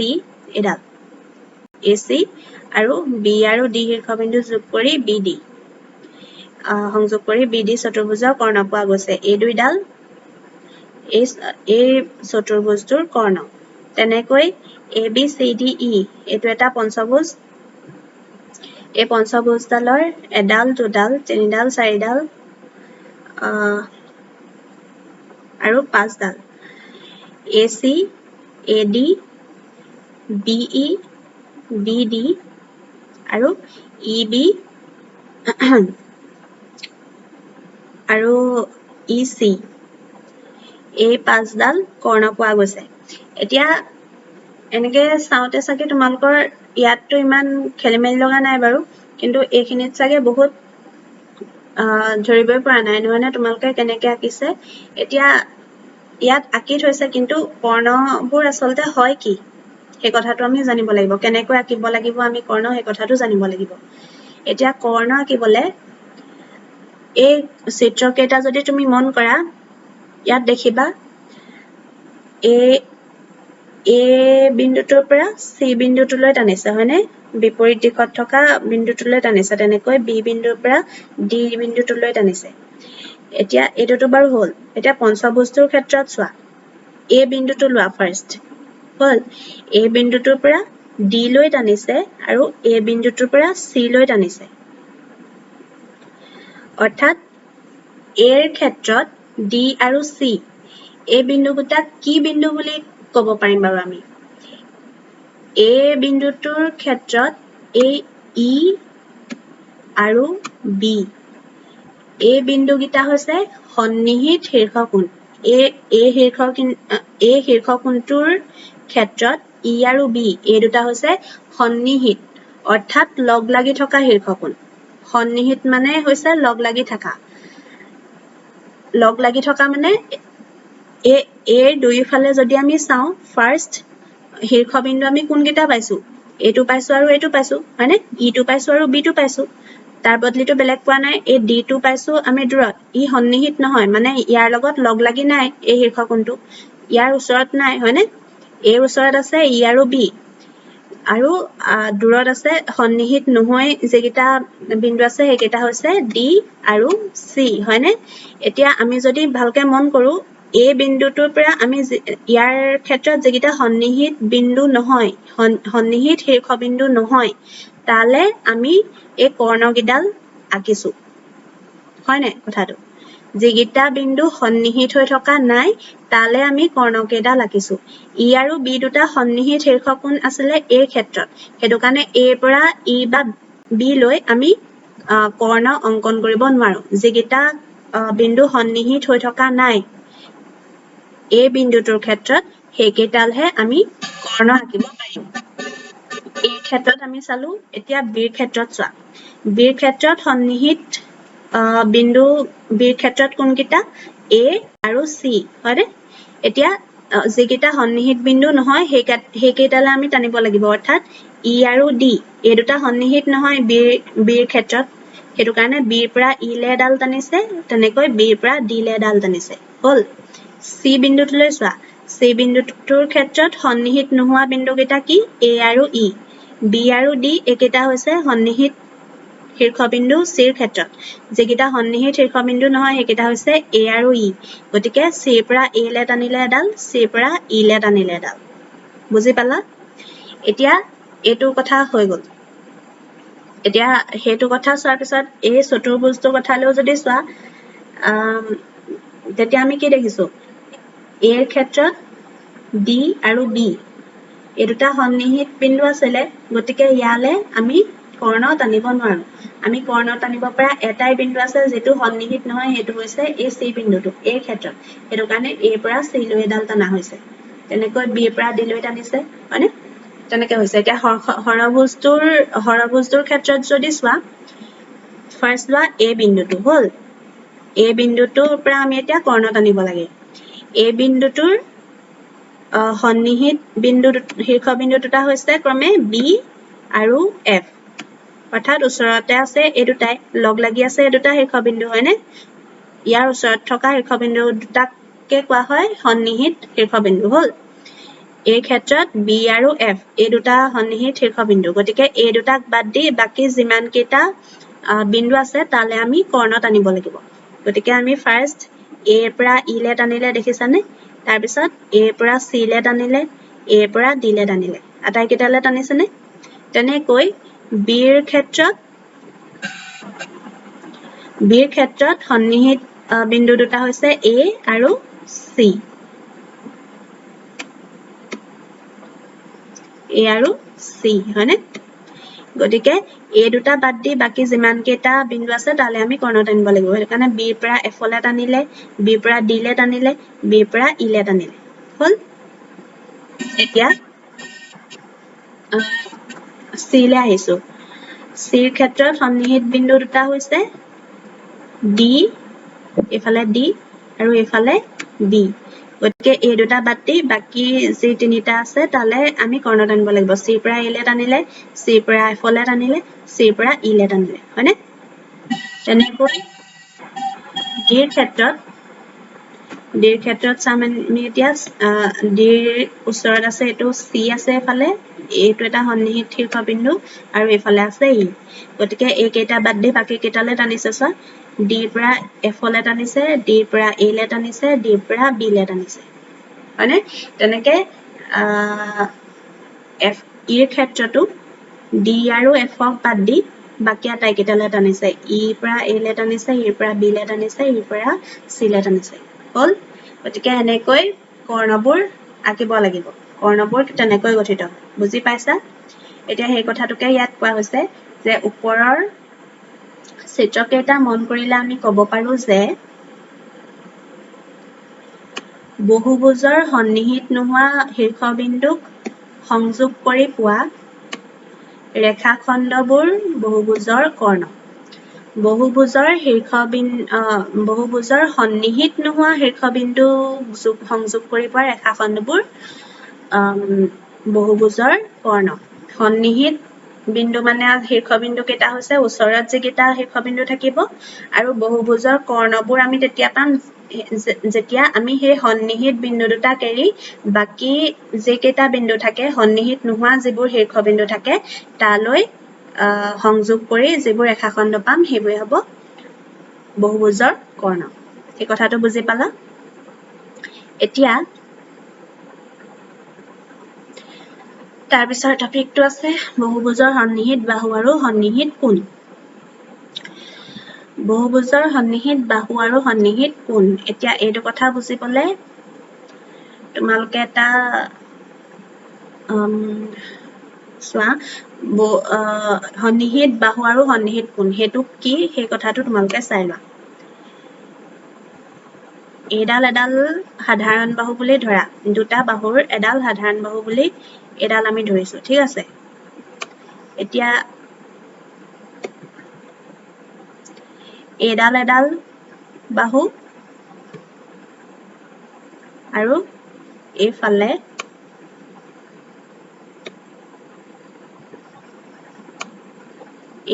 এডাল AC আৰু B আৰু D শীৰ্ষবিন্দু যোগ কৰি BD সংযোগ কৰি BD চতুৰ্ভুজৰ কৰ্ণ পোৱা গৈছে এই দুইডাল এই চতুৰ্ভুজটোৰ কৰ্ণ তেনেকৈ ABCDE এইটো এটা পঞ্চভুজ এই পঞ্চভুজডালৰ এডাল দুডাল তিনিডাল চাৰিডাল আৰু 5ডাল AC AD BE BD আৰু EB আৰু EC এই 5ডাল কৰ্ণ পোৱা গৈছে এতিয়া এনেকে চাওঁতে চাগে তোমালোকৰ ইয়াতটো ইমান খেলিমেলি লগা নাই বাৰু কিন্তু এইখিনিত চাগে বহুত ধৰিবই পৰা নাই নহয় তোমালোকে কেনেকে আঁকিছে এতিয়া ইয়াত আঁকি থৈছে কিন্তু কৰ্ণবোৰ আচলতে হয় কি সেই কথাটো আমি জানিব লাগিব কেনেকৈ আঁকিব লাগিব আমি কৰ্ণ সেই কথাটো জানিব লাগিব এতিয়া কৰ্ণ আঁকিবলে এই চিত্ৰকেইটা যদি তুমি মন কৰা ইয়াত দেখিবা A বিন্দুটোৰ পৰা C বিন্দুটোলৈ টানিছে হয়নে বিপৰীত দিশত থকা বিন্দুটোলৈ টানিছে তেনেকৈ B বিন্দুৰ পৰা D বিন্দুটোলৈ টানিছে এতিয়া এটোটো বাৰু হ'ল এতিয়া পঞ্চভুজটোৰ ক্ষেত্ৰত চোৱা A বিন্দুটো লোৱা ফাৰ্ষ্ট হ'ল A বিন্দুটোৰ পৰা D লৈ টানিছে আৰু A বিন্দুটোৰ পৰা C লৈ টানিছে অৰ্থাৎ A ৰ ক্ষেত্ৰত D আৰু C এই বিন্দুকেইটাক কি বিন্দু বুলি ক'ব পাৰিম বাৰু আমি A বিন্দুটোৰ ক্ষেত্ৰত এই E আৰু B এই বিন্দুকেইটা হৈছে সন্নিহিত শীৰ্ষকোণ এই শীৰ্ষকোণটোৰ ক্ষেত্ৰত E আৰু B এই দুটা হৈছে সন্নিহিত অৰ্থাৎ লগ লাগি থকা শীৰ্ষকোণ সন্নিহিত মানে হৈছে লগ লাগি থকা মানে এৰ দুইফালে যদি আমি চাওঁ ফাৰ্ষ্ট শীৰ্ষবিন্দু আমি কোনকেইটা পাইছো এইটো পাইছো আৰু এইটো পাইছো হয়নে ইটো পাইছো আৰু বিটো পাইছো তাৰ বদলিটো বেলেগ পোৱা নাই এই ডিটো পাইছো আমি দূৰত ই সন্নিহিত নহয় মানে ইয়াৰ লগত লগ লাগি নাই এই শীৰ্ষকোণটো ইয়াৰ ওচৰত নাই হয়নে এই ওচৰত আছে ই আৰু বি আৰু দূৰত আছে সন্নিহিত নহয় যেকেইটা বিন্দু আছে সেইকেইটা হৈছে ডি আৰু সি হয়নে এতিয়া আমি যদি ভালকে মন কৰো এই বিন্দুটোৰ পৰা আমি ইয়াৰ ক্ষেত্ৰত যেকেইটা সন্নিহিত বিন্দু নহয় সন্নিহিত শীৰ্ষবিন্দু নহয় তালে আমি এই কৰ্ণগিডাল আঁকিছো হয়নে কথাটো যেকেইটা বিন্দু সন্নিহিত হৈ থকা নাই তালে আমি কৰ্ণকেইডাল আঁকিছো ই আৰু বি দুটা সন্নিহিত শীৰ্ষকোণ আছিলে এই ক্ষেত্ৰত সেইটো কাৰণে এ পৰা ই বা বি লৈ আমি কৰ্ণ অংকন কৰিব নোৱাৰো যেকেইটা বিন্দু সন্নিহিত হৈ থকা নাই এই বিন্দুটোৰ ক্ষেত্ৰত সেইকেইটালহে আমি কৰ্ণ আঁকিব পাৰিম এই ক্ষেত্ৰত আমি চালো এতিয়া বিৰ ক্ষেত্ৰত চোৱা বিৰ ক্ষেত্ৰত সন্নিহিত বিন্দু বিৰ ক্ষেত্ৰত কোনকেইটা A আৰু C হয়নে এতিয়া যেকেইটা সন্নিহিত বিন্দু নহয় সেইকেইটালে আমি টানিব লাগিব অৰ্থাৎ E আৰু D এই দুটা সন্নিহিত নহয় বিৰ ক্ষেত্ৰত সেইটো কাৰণে বিৰ পৰা E লে এডাল টানিছে তেনেকৈ বিৰ পৰা D লে এডাল টানিছে হ'ল C বিন্দুটোলৈ চোৱা C বিন্দুটোৰ ক্ষেত্ৰত সন্নিহিত নোহোৱা বিন্দুকেইটা কি A আৰু E B আৰু D একেইটা হৈছে সন্নিহিত শীৰ্ষবিন্দু Cৰ ক্ষেত্ৰত যেকেইটা সন্নিহিত শীৰ্ষবিন্দু নহয় সেইকেইটা হৈছে A আৰু E গতিকে Cৰ পৰা A লে টানিলে এডাল Cৰ পৰা E লে টানিলে এডাল বুজি পালা এতিয়া এইটো কথা হৈ গ'ল এতিয়া হেতু কথা চোৱাৰ পিছত এই চতুৰ্ভুজটোৰ কথালৈও যদি চোৱা তেতিয়া আমি কি দেখিছো A ৰ ক্ষেত্ৰত D আৰু B এই দুটা সন্নিহিত বিন্দু আছিলে গতিকে ইয়ালে আমি কৰ্ণ টানিব নোৱাৰো আমি কৰ্ণ টানিব পৰা এটাই বিন্দু আছে যেটো সন্নিহিত নহয় হেতু হৈছে এই C বিন্দুটো এই ক্ষেত্ৰত হেতু কাৰণে A পৰা C লৈ এডাল টানা হৈছে তেনেকৈ B পৰা D লৈ টানিছে হয়নে তেনেকৈ হৈছে এতিয়া হৰভুজটোৰ ক্ষেত্ৰত যদি চোৱা ফাৰ্ষ্ট লোৱা A বিন্দুটো হ'ল A বিন্দুটোৰ পৰা আমি এতিয়া কৰ্ণ টানিব লাগে A বিন্দুটোৰ সন্নিহিত বিন্দু শীৰ্ষবিন্দু দুটা হৈছে ক্ৰমে B আৰু F অৰ্থাৎ ওচৰতে আছে এই দুটাই লগ লাগি আছে এই দুটা শীৰ্ষবিন্দু হয়নে ইয়াৰ ওচৰত থকা শীৰ্ষবিন্দু দুটাকে কোৱা হয় সন্নিহিত শীৰ্ষবিন্দু হ'ল এই ক্ষেত্ৰত B আৰু F এই দুটা সন্নিহিত শীৰ্ষবিন্দু গতিকে এই দুটাক বাদ দি বাকি যিমান কেইটা বিন্দু আছে তালে আমি কৰ্ণ টানিব লাগিব গতিকে আমি ফাৰ্ষ্ট A পৰা E লে টানিলে দেখিছানে তাৰ পিছত A পৰা C লে টানিলে A পৰা D লে টানিলে আটাই কেইটালে টানিছেনে তেনেকৈ বিৰ ক্ষেত্ৰত সন্নিহিত বিন্দু দুটা হৈছে A আৰু C A আৰু C হয়নে গতিকে A দুটা বাদ দি বাকি যিমান কেইটা বিন্দু আছে তালে আমি কৰ্ণ টানিব লাগিব সেইকাৰণে B ৰ পৰা F লে টানিলে B ৰ পৰা D লে টানিলে B ৰ পৰা E লে টানিলে হল এতিয়া C লে আহিছো C ৰ ক্ষেত্ৰত সন্নিহিত বিন্দু দুটা হৈছে D এফালে D আৰু এফালে B গতিকে এই দুটা বাদ দি বাকি যি তিনিটা আছে তালে আমি কৰ্ণ টানিব লাগিব C ৰ পৰা A লে টানিলে C ৰ পৰা F লে টানিলে C ৰ পৰা E লে টানিলে হয়নে তেনেকৈ D ৰ ক্ষেত্ৰত চাম আমি এতিয়া D ৰ ওচৰত আছে এইটো C আছে এফালে এইটো এটা সন্নিহিত শীৰ্ষবিন্দু আৰু এফালে আছে E গতিকে এই কেইটা বাদ দি বাকি কেইটালে টানিছে চোৱা D ৰ পৰা F লে টানিছে D ৰ পৰা A লে টানিছে D ৰ পৰা B লে টানিছে হয়নে তেনেকে F E ৰ ক্ষেত্ৰতো D আৰু F ক বাদ দি বাকি আটাইকেইটালে টানিছে E ৰ পৰা A লে টানিছে E ৰ পৰা B লে টানিছে E ৰ পৰা C লে টানিছে হল গতিকে এনেকৈ কৰ্ণবোৰ আঁকিব লাগিব কৰ্ণবোৰ তেনেকৈ গঠিত বুজি পাইছা এতিয়া সেই কথাটোকে ইয়াত কোৱা হৈছে যে ওপৰৰ চিত্ৰকেইটা মন কৰিলে আমি ক'ব পাৰো যে বহুভুজৰ সন্নিহিত নোহোৱা শীৰ্ষবিন্দুক সংযোগ কৰি পোৱা ৰেখাখণ্ডবোৰ বহুভুজৰ কৰ্ণ বহুভুজৰ সন্নিহিত নোহোৱা শীৰ্ষবিন্দু সংযোগ কৰি পোৱা ৰেখাখণ্ডবোৰ বহুভুজৰ কৰ্ণ সন্নিহিত বিন্দু মানে শীৰ্ষবিন্দু কেইটা হৈছে ওচৰত যিকেইটা শীৰ্ষবিন্দু থাকিব আৰু বহুভুজৰ কৰ্ণবোৰ আমি তেতিয়া পাম যেতিয়া আমি সেই সন্নিহিত বিন্দু দুটাক এৰি বাকি যিকেইটা বিন্দু থাকে সন্নিহিত নোহোৱা যিবোৰ শীৰ্ষবিন্দু থাকে তালৈ সংযোগ কৰি যিবোৰ ৰেখাখণ্ড পাম সেইবোৰে হ'ব বহুভুজৰ কৰ্ণ এই কথাটো বুজি পালা এতিয়া তাৰপিছৰ টপিকটো আছে বহুভুজৰ সন্নিহিত বাহু আৰু সন্নিহিত কোণ বহুভুজৰ সন্নিহিত বাহু আৰু সন্নিহিত কোণ এতিয়া এইটো কথা বুজিবলে তোমালোকে এটা চোৱা সন্নিহিত বাহু আৰু সন্নিহিত কোণ হেতু কি সেই কথাটো তোমালোকে চাই লোৱা এডাল সাধাৰণ বাহু বুলি ধৰা দুটা বাহুৰ এডাল সাধাৰণ বাহু বুলি এডাল আমি ধৰিছো ঠিক আছে এতিয়া এডাল বাহু আৰু এইফালে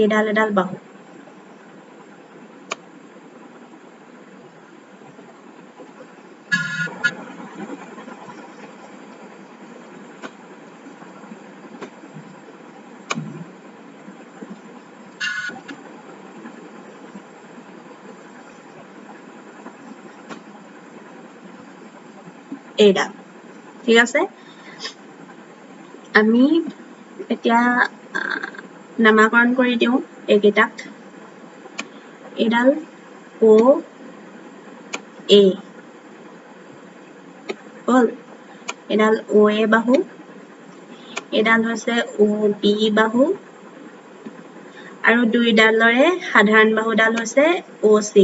এডাল বাহু এইডাল ঠিক আছে আমি এতিয়া নামাকৰণ কৰি দিওঁ এইকেইটাক এডাল O A হল এডাল OA বাহু এডাল হৈছে OB বাহু আৰু দুইডালৰে সাধাৰণ বাহুডাল হৈছে OC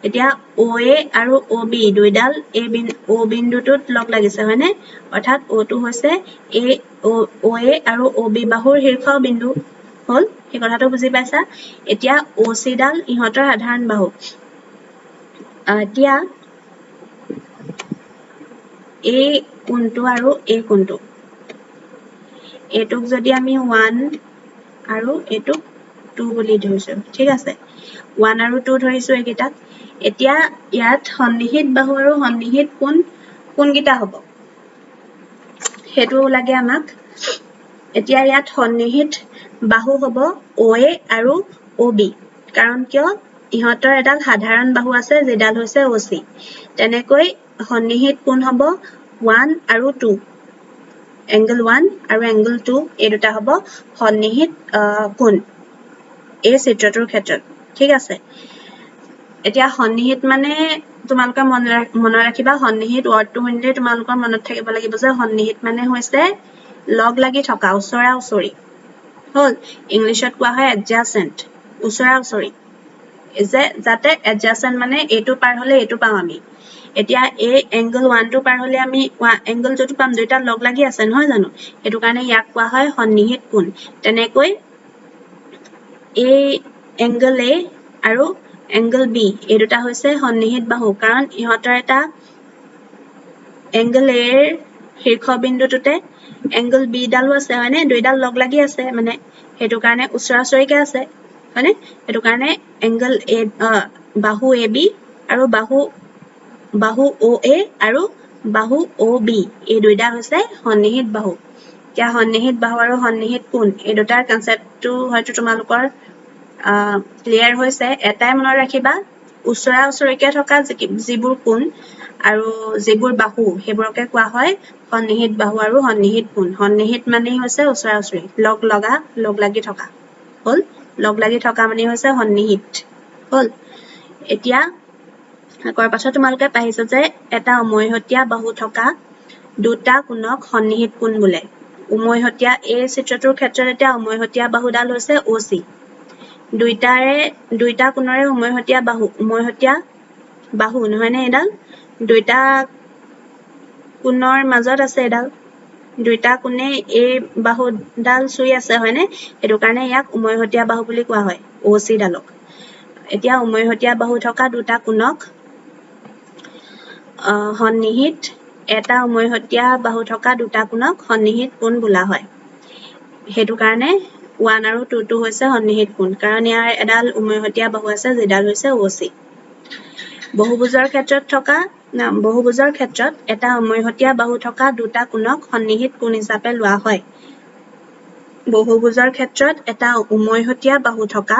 এতিয়া OA আৰু OB দুইডাল O বিন্দুটোত লগ লাগিছে হয়নে অৰ্থাৎ O2 হৈছে OA আৰু OB বাহুৰ শীৰ্ষ বিন্দু হল এই কথাটো বুজি পাইছা এতিয়া OC ডাল ইহঁতৰ সাধাৰণ বাহু এতিয়া এই কোণটো আৰু এই কোণটো এইটোক যদি আমি 1 আৰু এইটোক 2 বুলি ধৰিছো ঠিক আছে 1 আৰু 2 ধৰিছো এইকেইটাক এতিয়া ইয়াত সন্নিহিত বাহু আৰু সন্নিহিত কোনকেইটা হ'ব হেতু লাগে আমাক এতিয়া ইয়াত সন্নিহিত বাহু হ'ব OA আৰু OB কাৰণ কিয় ইহঁতৰ এডাল সাধাৰণ বাহু আছে যেডাল হৈছে OC তেনেকৈ সন্নিহিত কোণ হ'ব 1 আৰু 2 এংগল 1 আৰু এংগল 2 এই দুটা হ'ব সন্নিহিত কোণ এই চিত্ৰটোৰ ক্ষেত্ৰত ঠিক আছে এতিয়া সন্নিহিত মানে তোমালোকে মনত ৰাখিবা সন্নিহিত ৱৰ্ডটো শুনিলে তোমালোকৰ মনত থাকিব লাগিব যে সন্নিহিত মানে হৈছে লগ লাগি থকা ওচৰা ওচৰি হ'ল ইংলিছত কোৱা হয় এডজাসেন্ট ওচৰা ওচৰি যে যাতে এডজাসেন্ট মানে এইটো পাৰ হলে এইটো পাম আমি এতিয়া এই এংগল 1 টো পাৰ হলে আমি এংগল যেটো পাম দুইটা লগ লাগি আছে নহয় জানো সেইটো কাৰণে ইয়াক কোৱা হয় সন্নিহিত কোণ তেনেকৈ এই এংগল A আৰু এংগল B এই দুটা হৈছে সন্নিহিত বাহু কাৰণ ইহঁতৰ এটা এংগল A এৰ শীৰ্ষবিন্দুটোতে এংগল B ডালো আছে হয়নে দুইডাল লগ লাগি আছে মানে সেইটো কাৰণে ওচৰা ওচৰিকে আছে হয়নে সেইটো কাৰণে এংগল A বাহু AB আৰু বাহু OA আৰু বাহু OB এই দুইটা হৈছে সন্নিহিত বাহু এতিয়া সন্নিহিত বাহু আৰু সন্নিহিত কোণ এই দুটাৰ কনসেপ্টটো হয়তো তোমালোকৰ ক্লিয়াৰ হৈছে এটাই মনত ৰাখিবা ওচৰা ওচৰিকে থকা যিবোৰ কোণ আৰু যিবোৰ বাহু সেইবোৰকে কোৱা হয় সন্নিহিত বাহু আৰু সন্নিহিত কোণ সন্নিহিত মানে হৈছে ওচৰা ওচৰি লগ লাগি থকা হ'ল লগ লাগি থকা মানে হৈছে সন্নিহিত হ'ল এতিয়া কৰাৰ পাছত তোমালোকে পাইছা যে এটা উমৈহতীয়া বাহু থকা দুটা কোণক সন্নিহিত কোণ বোলে উমৈহতীয়া এই চিত্ৰটোৰ ক্ষেত্ৰত এতিয়া উমৈহতীয়া বাহুডাল হৈছে OC দুইটা কোণৰে উমৈহতীয়া বাহু নহয়নে এডাল দুইটা কোণৰ মাজত আছে এডাল দুইটা কোণে এই বাহুডাল চুই আছে হয়নে সেইটো কাৰণে ইয়াক উমৈহতীয়া বাহু বুলি কোৱা হয় OC ডালক এতিয়া উমৈহতীয়া বাহু থকা দুটা কোণক সন্নিহিত এটা উমৈহতীয়া বাহু থকা দুটা কোণক সন্নিহিত কোণ বোলা হয় সেইটো কাৰণে 1 আৰু 2 টো হৈছে সন্নিহিত কোণ কাৰণ ইয়াৰ এডাল উমৈহতীয়া বাহু আছে যেডাল হৈছে OC বহুভুজৰ ক্ষেত্ৰত এটা উমৈহতীয়া বাহু থকা দুটা কোণক সন্নিহিত কোণ হিচাপে লোৱা হয় বহুভুজৰ ক্ষেত্ৰত এটা উমৈহতীয়া বাহু থকা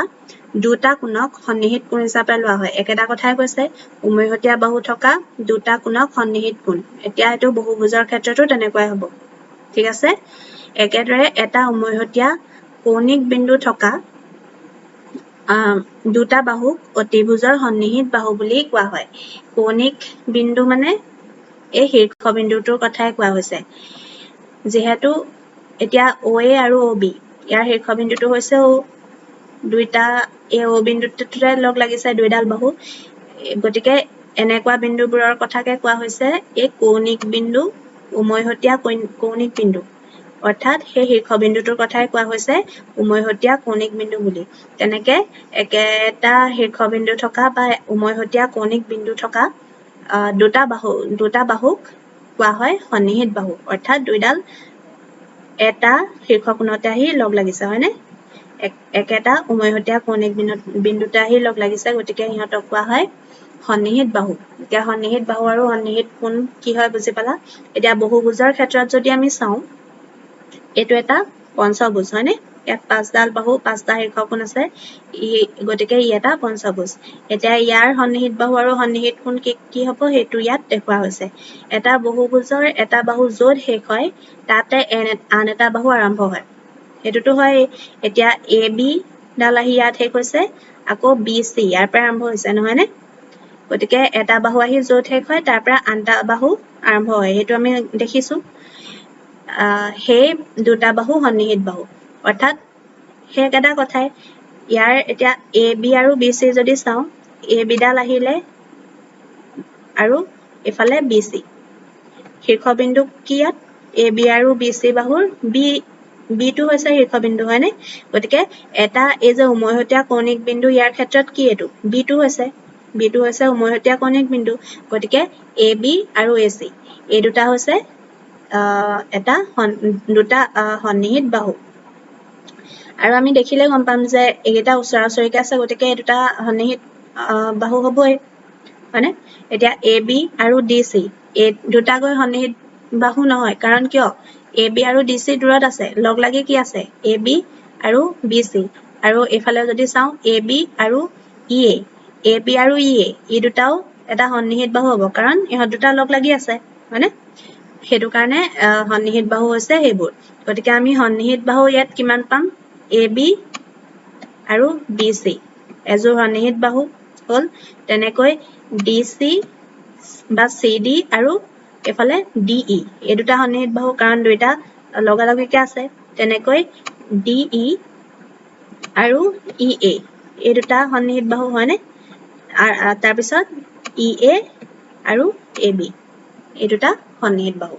দুটা কোণক সন্নিহিত কোণ হিচাপে লোৱা হয় একেটা কথাই কৈছে উমৈহতীয়া বাহু থকা দুটা কোণক সন্নিহিত কোণ এতিয়া এটো বহুভুজৰ ক্ষেত্ৰতো তেনেকুৱাই হ'ব ঠিক আছে একেদৰে এটা উমৈহতীয়া কৌণিক বিন্দু থকা দুটা বাহুক অতিভুজৰ সন্নিহিত বাহু বুলি কোৱা হয় কৌণিক বিন্দু মানে এই শীৰ্ষবিন্দুটোৰ কথাই কোৱা হৈছে যেহেতু এতিয়া OA আৰু OB ইয়াৰ শীৰ্ষবিন্দুটো হৈছে O দুইটা এই O বিন্দুটোতে লগ লাগিছে দুইডাল বাহু গতিকে এনেকুৱা বিন্দুবোৰৰ কথাকে কোৱা হৈছে এই কৌণিক বিন্দু উমৈহতীয়া কৌণিক বিন্দু অৰ্থাৎ সেই শীৰ্ষবিন্দুটোৰ কথাই কোৱা হৈছে উমৈহতীয়া কৌণিক বিন্দু বুলি তেনেকে একেটা শীৰ্ষবিন্দু থকা বা উমৈহতীয়া কৌণিক বিন্দু থকা দুটা বাহুক কোৱা হয় সন্নিহিত বাহু অৰ্থাৎ দুইডাল এটা শীৰ্ষকোণতে আহি লগ লাগিছে হয়নে একেটা উমৈহতীয়া কৌণিক বিন্দুতে আহি লগ লাগিছে গতিকে ইহঁতক কোৱা হয় সন্নিহিত বাহু এতিয়া সন্নিহিত বাহু আৰু সন্নিহিত কোণ কি হয় বুজি পালা এতিয়া বহুভুজৰ ক্ষেত্ৰত যদি আমি চাওঁ এইটো এটা পঞ্চভুজ হয়নে ইয়াত পাঁচডাল বাহু পাঁচটা শীৰ্ষকোণ আছে গতিকে ই এটা পঞ্চভুজ এতিয়া ইয়াৰ সন্নিহিত বাহু আৰু সন্নিহিত কোণ কি হ'ব সেইটো ইয়াত দেখুওৱা হৈছে এটা বহুভুজৰ এটা বাহু য'ত শেষ হয় তাতে আন এটা বাহু আৰম্ভ হয় সেইটোতো হয় এতিয়া AB ডাল আহি ইয়াত শেষ হৈছে আকৌ BC ইয়াৰ পৰা আৰম্ভ হৈছে নহয়নে গতিকে এটা বাহু আহি য'ত শেষ হয় তাৰ পৰা আন এটা বাহু আৰম্ভ হয় সেইটো আমি দেখিছো সেই দুটা বাহু সন্নিহিত বাহু অৰ্থাৎ সেই একেটা কথাই ইয়াৰ এতিয়া AB আৰু BC যদি চাওঁ AB ডাল আহিলে আৰু এফালে BC শীৰ্ষবিন্দু কি ইয়াত AB আৰু BC বাহুৰ B টো হৈছে শীৰ্ষবিন্দু হয়নে গতিকে এটা এই যে উমৈহতীয়া কৌণিক বিন্দু ইয়াৰ ক্ষেত্ৰত কি এইটো B টো হৈছে উমৈহতীয়া কৌণিক বিন্দু গতিকে AB আৰু AC এই দুটা হৈছে দুটা সন্নিহিত বাহু আৰু আমি দেখিলে গম পাম যে এইটা ওচৰা ওচৰিকে আছে গতিকে এই দুটা সন্নিহিত বাহু হ'বই হয়নে এতিয়া AB আৰু DC এই দুটাকৈ সন্নিহিত বাহু নহয় কাৰণ কিয় AB আৰু DC দূৰত আছে লগ লাগি কি আছে AB আৰু BC আৰু এফালে যদি চাওঁ AB আৰু EA এই দুটাও এটা সন্নিহিত বাহু হ'ব কাৰণ ইহঁত দুটা লগ লাগি আছে হয়নে সেইটো কাৰণে সন্নিহিত বাহু হৈছে সেইবোৰ গতিকে আমি সন্নিহিত বাহু ইয়াত কিমান পাম AB আৰু BC এযোৰ সন্নিহিত বাহু হল তেনেকৈ DC বা CD আৰু এফালে DE এই দুটা সন্নিহিত বাহু কাৰণ দুইটা লগালগিকে আছে তেনেকৈ DE আৰু EA এই দুটা সন্নিহিত বাহু হয়নে তাৰ পিছত EA আৰু AB এই দুটা সন্নিহিত বাহু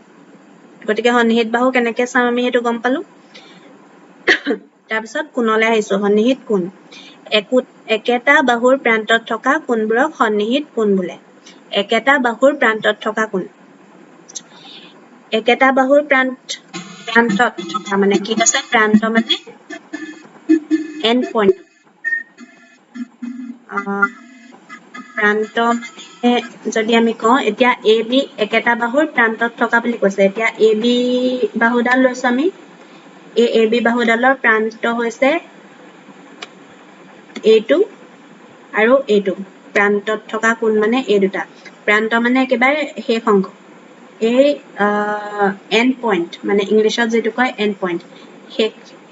গতিকে সন্নিহিত বাহু কেনেকৈ চাম আমি সেইটো গম পালো তাৰ পিছত কোণলৈ আহিছো সন্নিহিত কোণ একেটা বাহুৰ প্ৰান্তত থকা কোণবোৰক সন্নিহিত কোণ বোলে একেটা বাহুৰ প্ৰান্তত থকা কোণ একেটা বাহুৰ প্ৰান্তত থকা মানে কি কৈছে প্ৰান্ত মানে এণ্ড পইণ্ট প্ৰান্ত মানে যদি আমি কওঁ এতিয়া AB একেটা বাহুৰ প্ৰান্তত থকা বুলি কৈছে এতিয়া AB বাহুডাল লৈছো আমি এই AB বাহুডালৰ প্ৰান্ত হৈছে এইটো আৰু এইটো প্ৰান্তত থকা কোণ মানে এই দুটা প্ৰান্ত মানে একেবাৰে শেষ অংশ এই এণ্ড পইণ্ট মানে ইংলিছত যেটো কয় এণ্ড পইণ্ট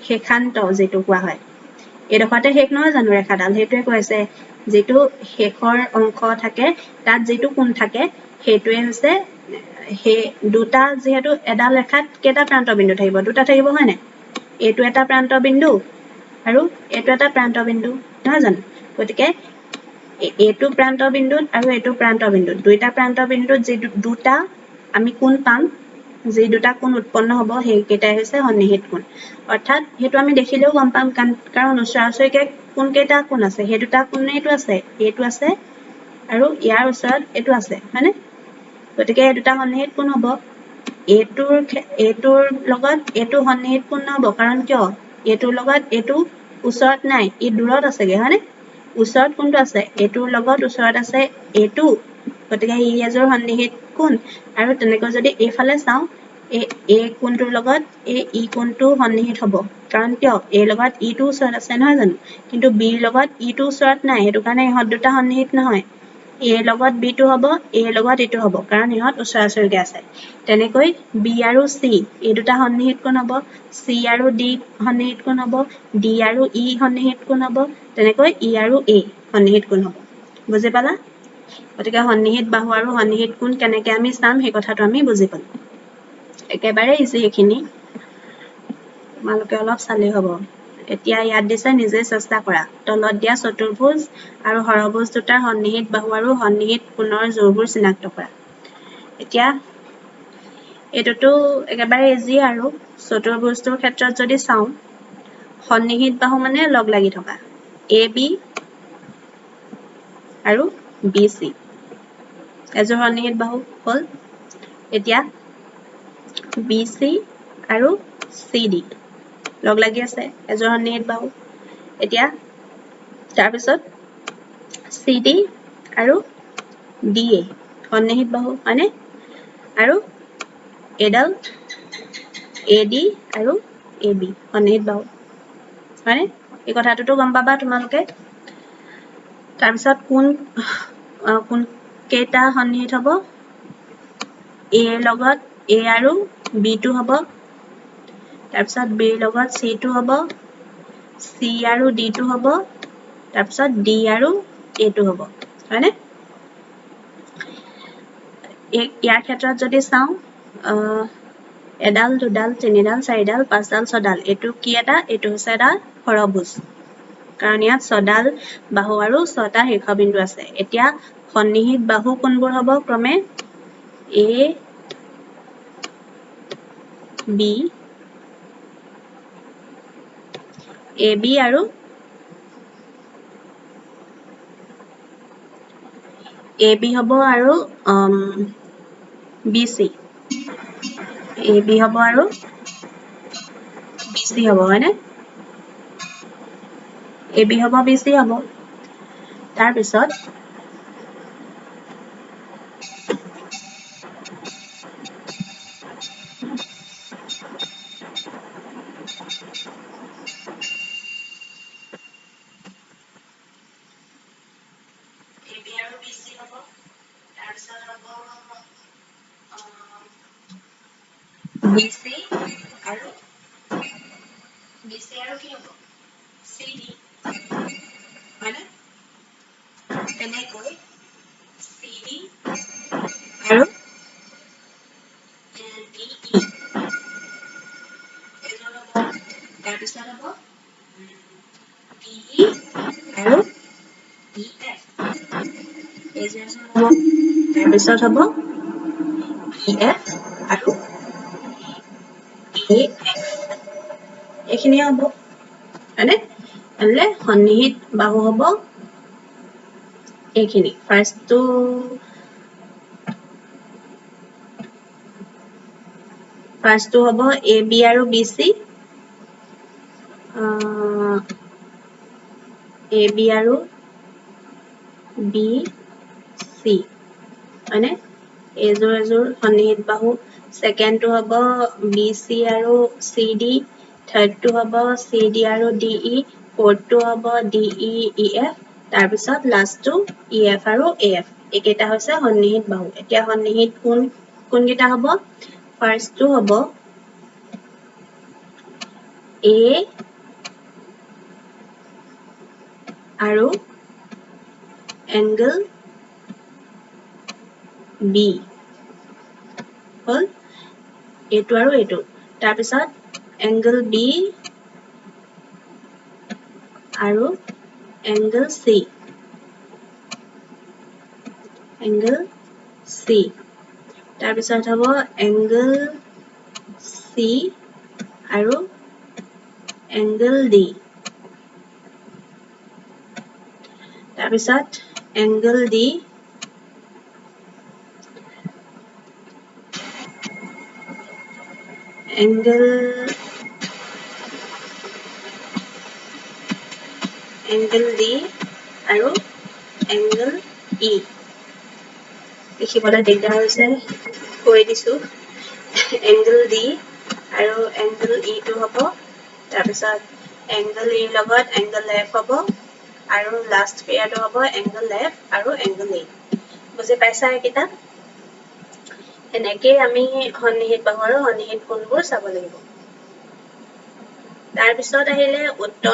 শেষান্ত যেটো কোৱা হয় এইডোখৰতে শেষ নহয় জানো ৰেখাডাল সেইটোৱে কৈছে যেটো শেষৰ অংশ থাকে তাত যেটো কোণ থাকে সেইটোৱে হৈছে সেই দুটা যেহেতু এডাল ৰেখাত কেইটা প্ৰান্ত বিন্দু থাকিব দুটা থাকিব হয় নাই এইটো এটা প্ৰান্ত বিন্দু আৰু এইটো এটা প্ৰান্ত বিন্দু নহয় জানো গতিকে এইটো প্ৰান্ত বিন্দুত আৰু এইটো প্ৰান্ত বিন্দুত দুইটা প্ৰান্ত বিন্দুত যে দুটা আমি কোণ পাম যে দুটা কোণ উৎপন্ন হ'ব সেইকেইটাই হৈছে সন্নিহিত কোণ অৰ্থাৎ সেইটো আমি দেখিলেও গম পাম কাৰণ ওচৰা-ওচৰিকে কোন কেইটা কোণ আছে সেই দুটা কোণেইটো আছে এইটো আছে আৰু ইয়াৰ ওচৰত এইটো আছে হয়নে গতিকে এই দুটা সন্নিহিত কোণ হ'ব এইটোৰ লগত এইটো সন্নিহিত কোণ নহ'ব কাৰণ কিয় এইটোৰ লগত এইটো ওচৰত নাই ই দূৰত আছেগে হয়নে ওচৰত কোনটো আছে এইটোৰ লগত ওচৰত আছে এইটো গতিকে ই এজোৰ সন্নিহিত কোণ আৰু তেনেকৈ যদি এইফালে চাওঁ এই কোণটোৰ লগত ই কোণটো সন্নিহিত হ'ব কাৰণ কিয় এই লগত ইটো ওচৰত আছে নহয় জানো কিন্তু বিৰ লগত ইটো ওচৰত নাই সেইটো কাৰণে ইহঁত দুটা সন্নিহিত নহয় এ লগত বিটো হ'ব এ লগত ইটো হ'ব কাৰণ ইহঁত ওচৰা-ওচৰিকে আছে তেনেকৈ বি আৰু চি এই দুটা সন্নিহিত কোণ হ'ব চি আৰু ডি সন্নিহিত কোণ হ'ব ডি আৰু ই সন্নিহিত কোণ হ'ব তেনেকৈ ই আৰু এ সন্নিহিত কোণ হ'ব বুজি পালা গতিকে সন্নিহিত বাহু আৰু সন্নিহিত কোণ কেনেকৈ আমি চাম সেই কথাটো আমি বুজি পালো একেবাৰে ইজি এইখিনি তোমালোকে অলপ চালেই হ'ব এতিয়া ইয়াত দিছে নিজে চেষ্টা কৰা তলত দিয়া চতুৰ্ভুজ আৰু হৰভুজ দুটাৰ সন্নিহিত বাহু আৰু সন্নিহিত কোণৰ জোৰবোৰ চিনাক্ত কৰা এতিয়া এইটোতো একেবাৰে ইজি আৰু চতুৰ্ভুজটোৰ ক্ষেত্ৰত যদি চাওঁ সন্নিহিত বাহু মানে লগ লাগি থকা AB আৰু BC এজোৰ সন্নিহিত বাহু হ'ল এতিয়া BC আৰু CD লগ লাগি আছে এজোৰ সন্নিহিত বাহু এতিয়া তাৰপিছত CD আৰু DA সন্নিহিত বাহু হয়নে আৰু এডাল AD আৰু AB সন্নিহিত বাহু হয়নে এই কথাটোতো গম পাবা তোমালোকে তাৰপিছত কোন কেইটা সন্নিহিত হ'ব A লগত A আৰু B টো হ'ব তাৰপিছত B লগত C টো হ'ব C আৰু D টো হ'ব তাৰপিছত D আৰু A টো হ'ব হয়নে ইয়াৰ ক্ষেত্ৰত যদি চাওঁ এডাল দুডাল তিনিডাল চাৰিডাল পাঁচডাল ছডাল এইটো কি এটা এইটো হৈছে এটা হৰভুজ কাৰণ ইয়াত ছডাল বাহু আৰু ছটা শীৰ্ষবিন্দু আছে এতিয়া সন্নিহিত বাহু কোনবোৰ হ'ব ক্ৰমে A B AB আৰু AB হ'ব আৰু BC AB হ'ব আৰু BC হ'ব হয়নে AB হ'ব BC হ'ব তাৰপিছত AB আৰু BC হ'ব তাৰপিছত হ'ব BC আৰু কি হ'ব CD হয়নে তেনেকৈ CD আৰু DE এজন হ'ব তাৰপিছত হ'ব DE আৰু EF এজন হ'ব তাৰপিছত হ'ব EF আৰু AF এইখিনিয়ে হ'ব হয়নে এনে সন্নিহিত বাহু হ'ব এইখিনি ফাৰ্ষ্টটো হ'ব AB আৰু BC AB আৰু BC হয়নে এযোৰ সন্নিহিত বাহু সেকেন্ডটো হ'ব BC আৰু CD থাৰ্ডটো হ'ব CD আৰু DE ফৰ্থটো হ'ব DE EF তাৰপিছত লাষ্টটো EF আৰু AF এইকেইটা হৈছে সন্নিহিত বাহু এতিয়া সন্নিহিত কোনকেইটা হ'ব ফাৰ্ষ্টটো হ'ব A আৰু angle B হল এইটো আৰু এইটো তাৰপিছত angle B আৰু angle C তাৰপিছত হ'ব angle C আৰু angle D তাৰপিছত angle D angle D আৰু angle E লিখিবলৈ দিগদাৰ হৈছে কৈ দিছো angle D আৰু angle E টো হ'ব তাৰপিছত angle E লগত angle F হ'ব আৰু লাষ্ট পেয়াৰটো হ'ব angle F আৰু angle E বুজি পাইছা এইকেইটা এনেকৈ আমি সন্নিহিত বাহু আৰু সন্নিহিত কোণবোৰ চাব লাগিব তাৰপিছত আহিলে উত্তল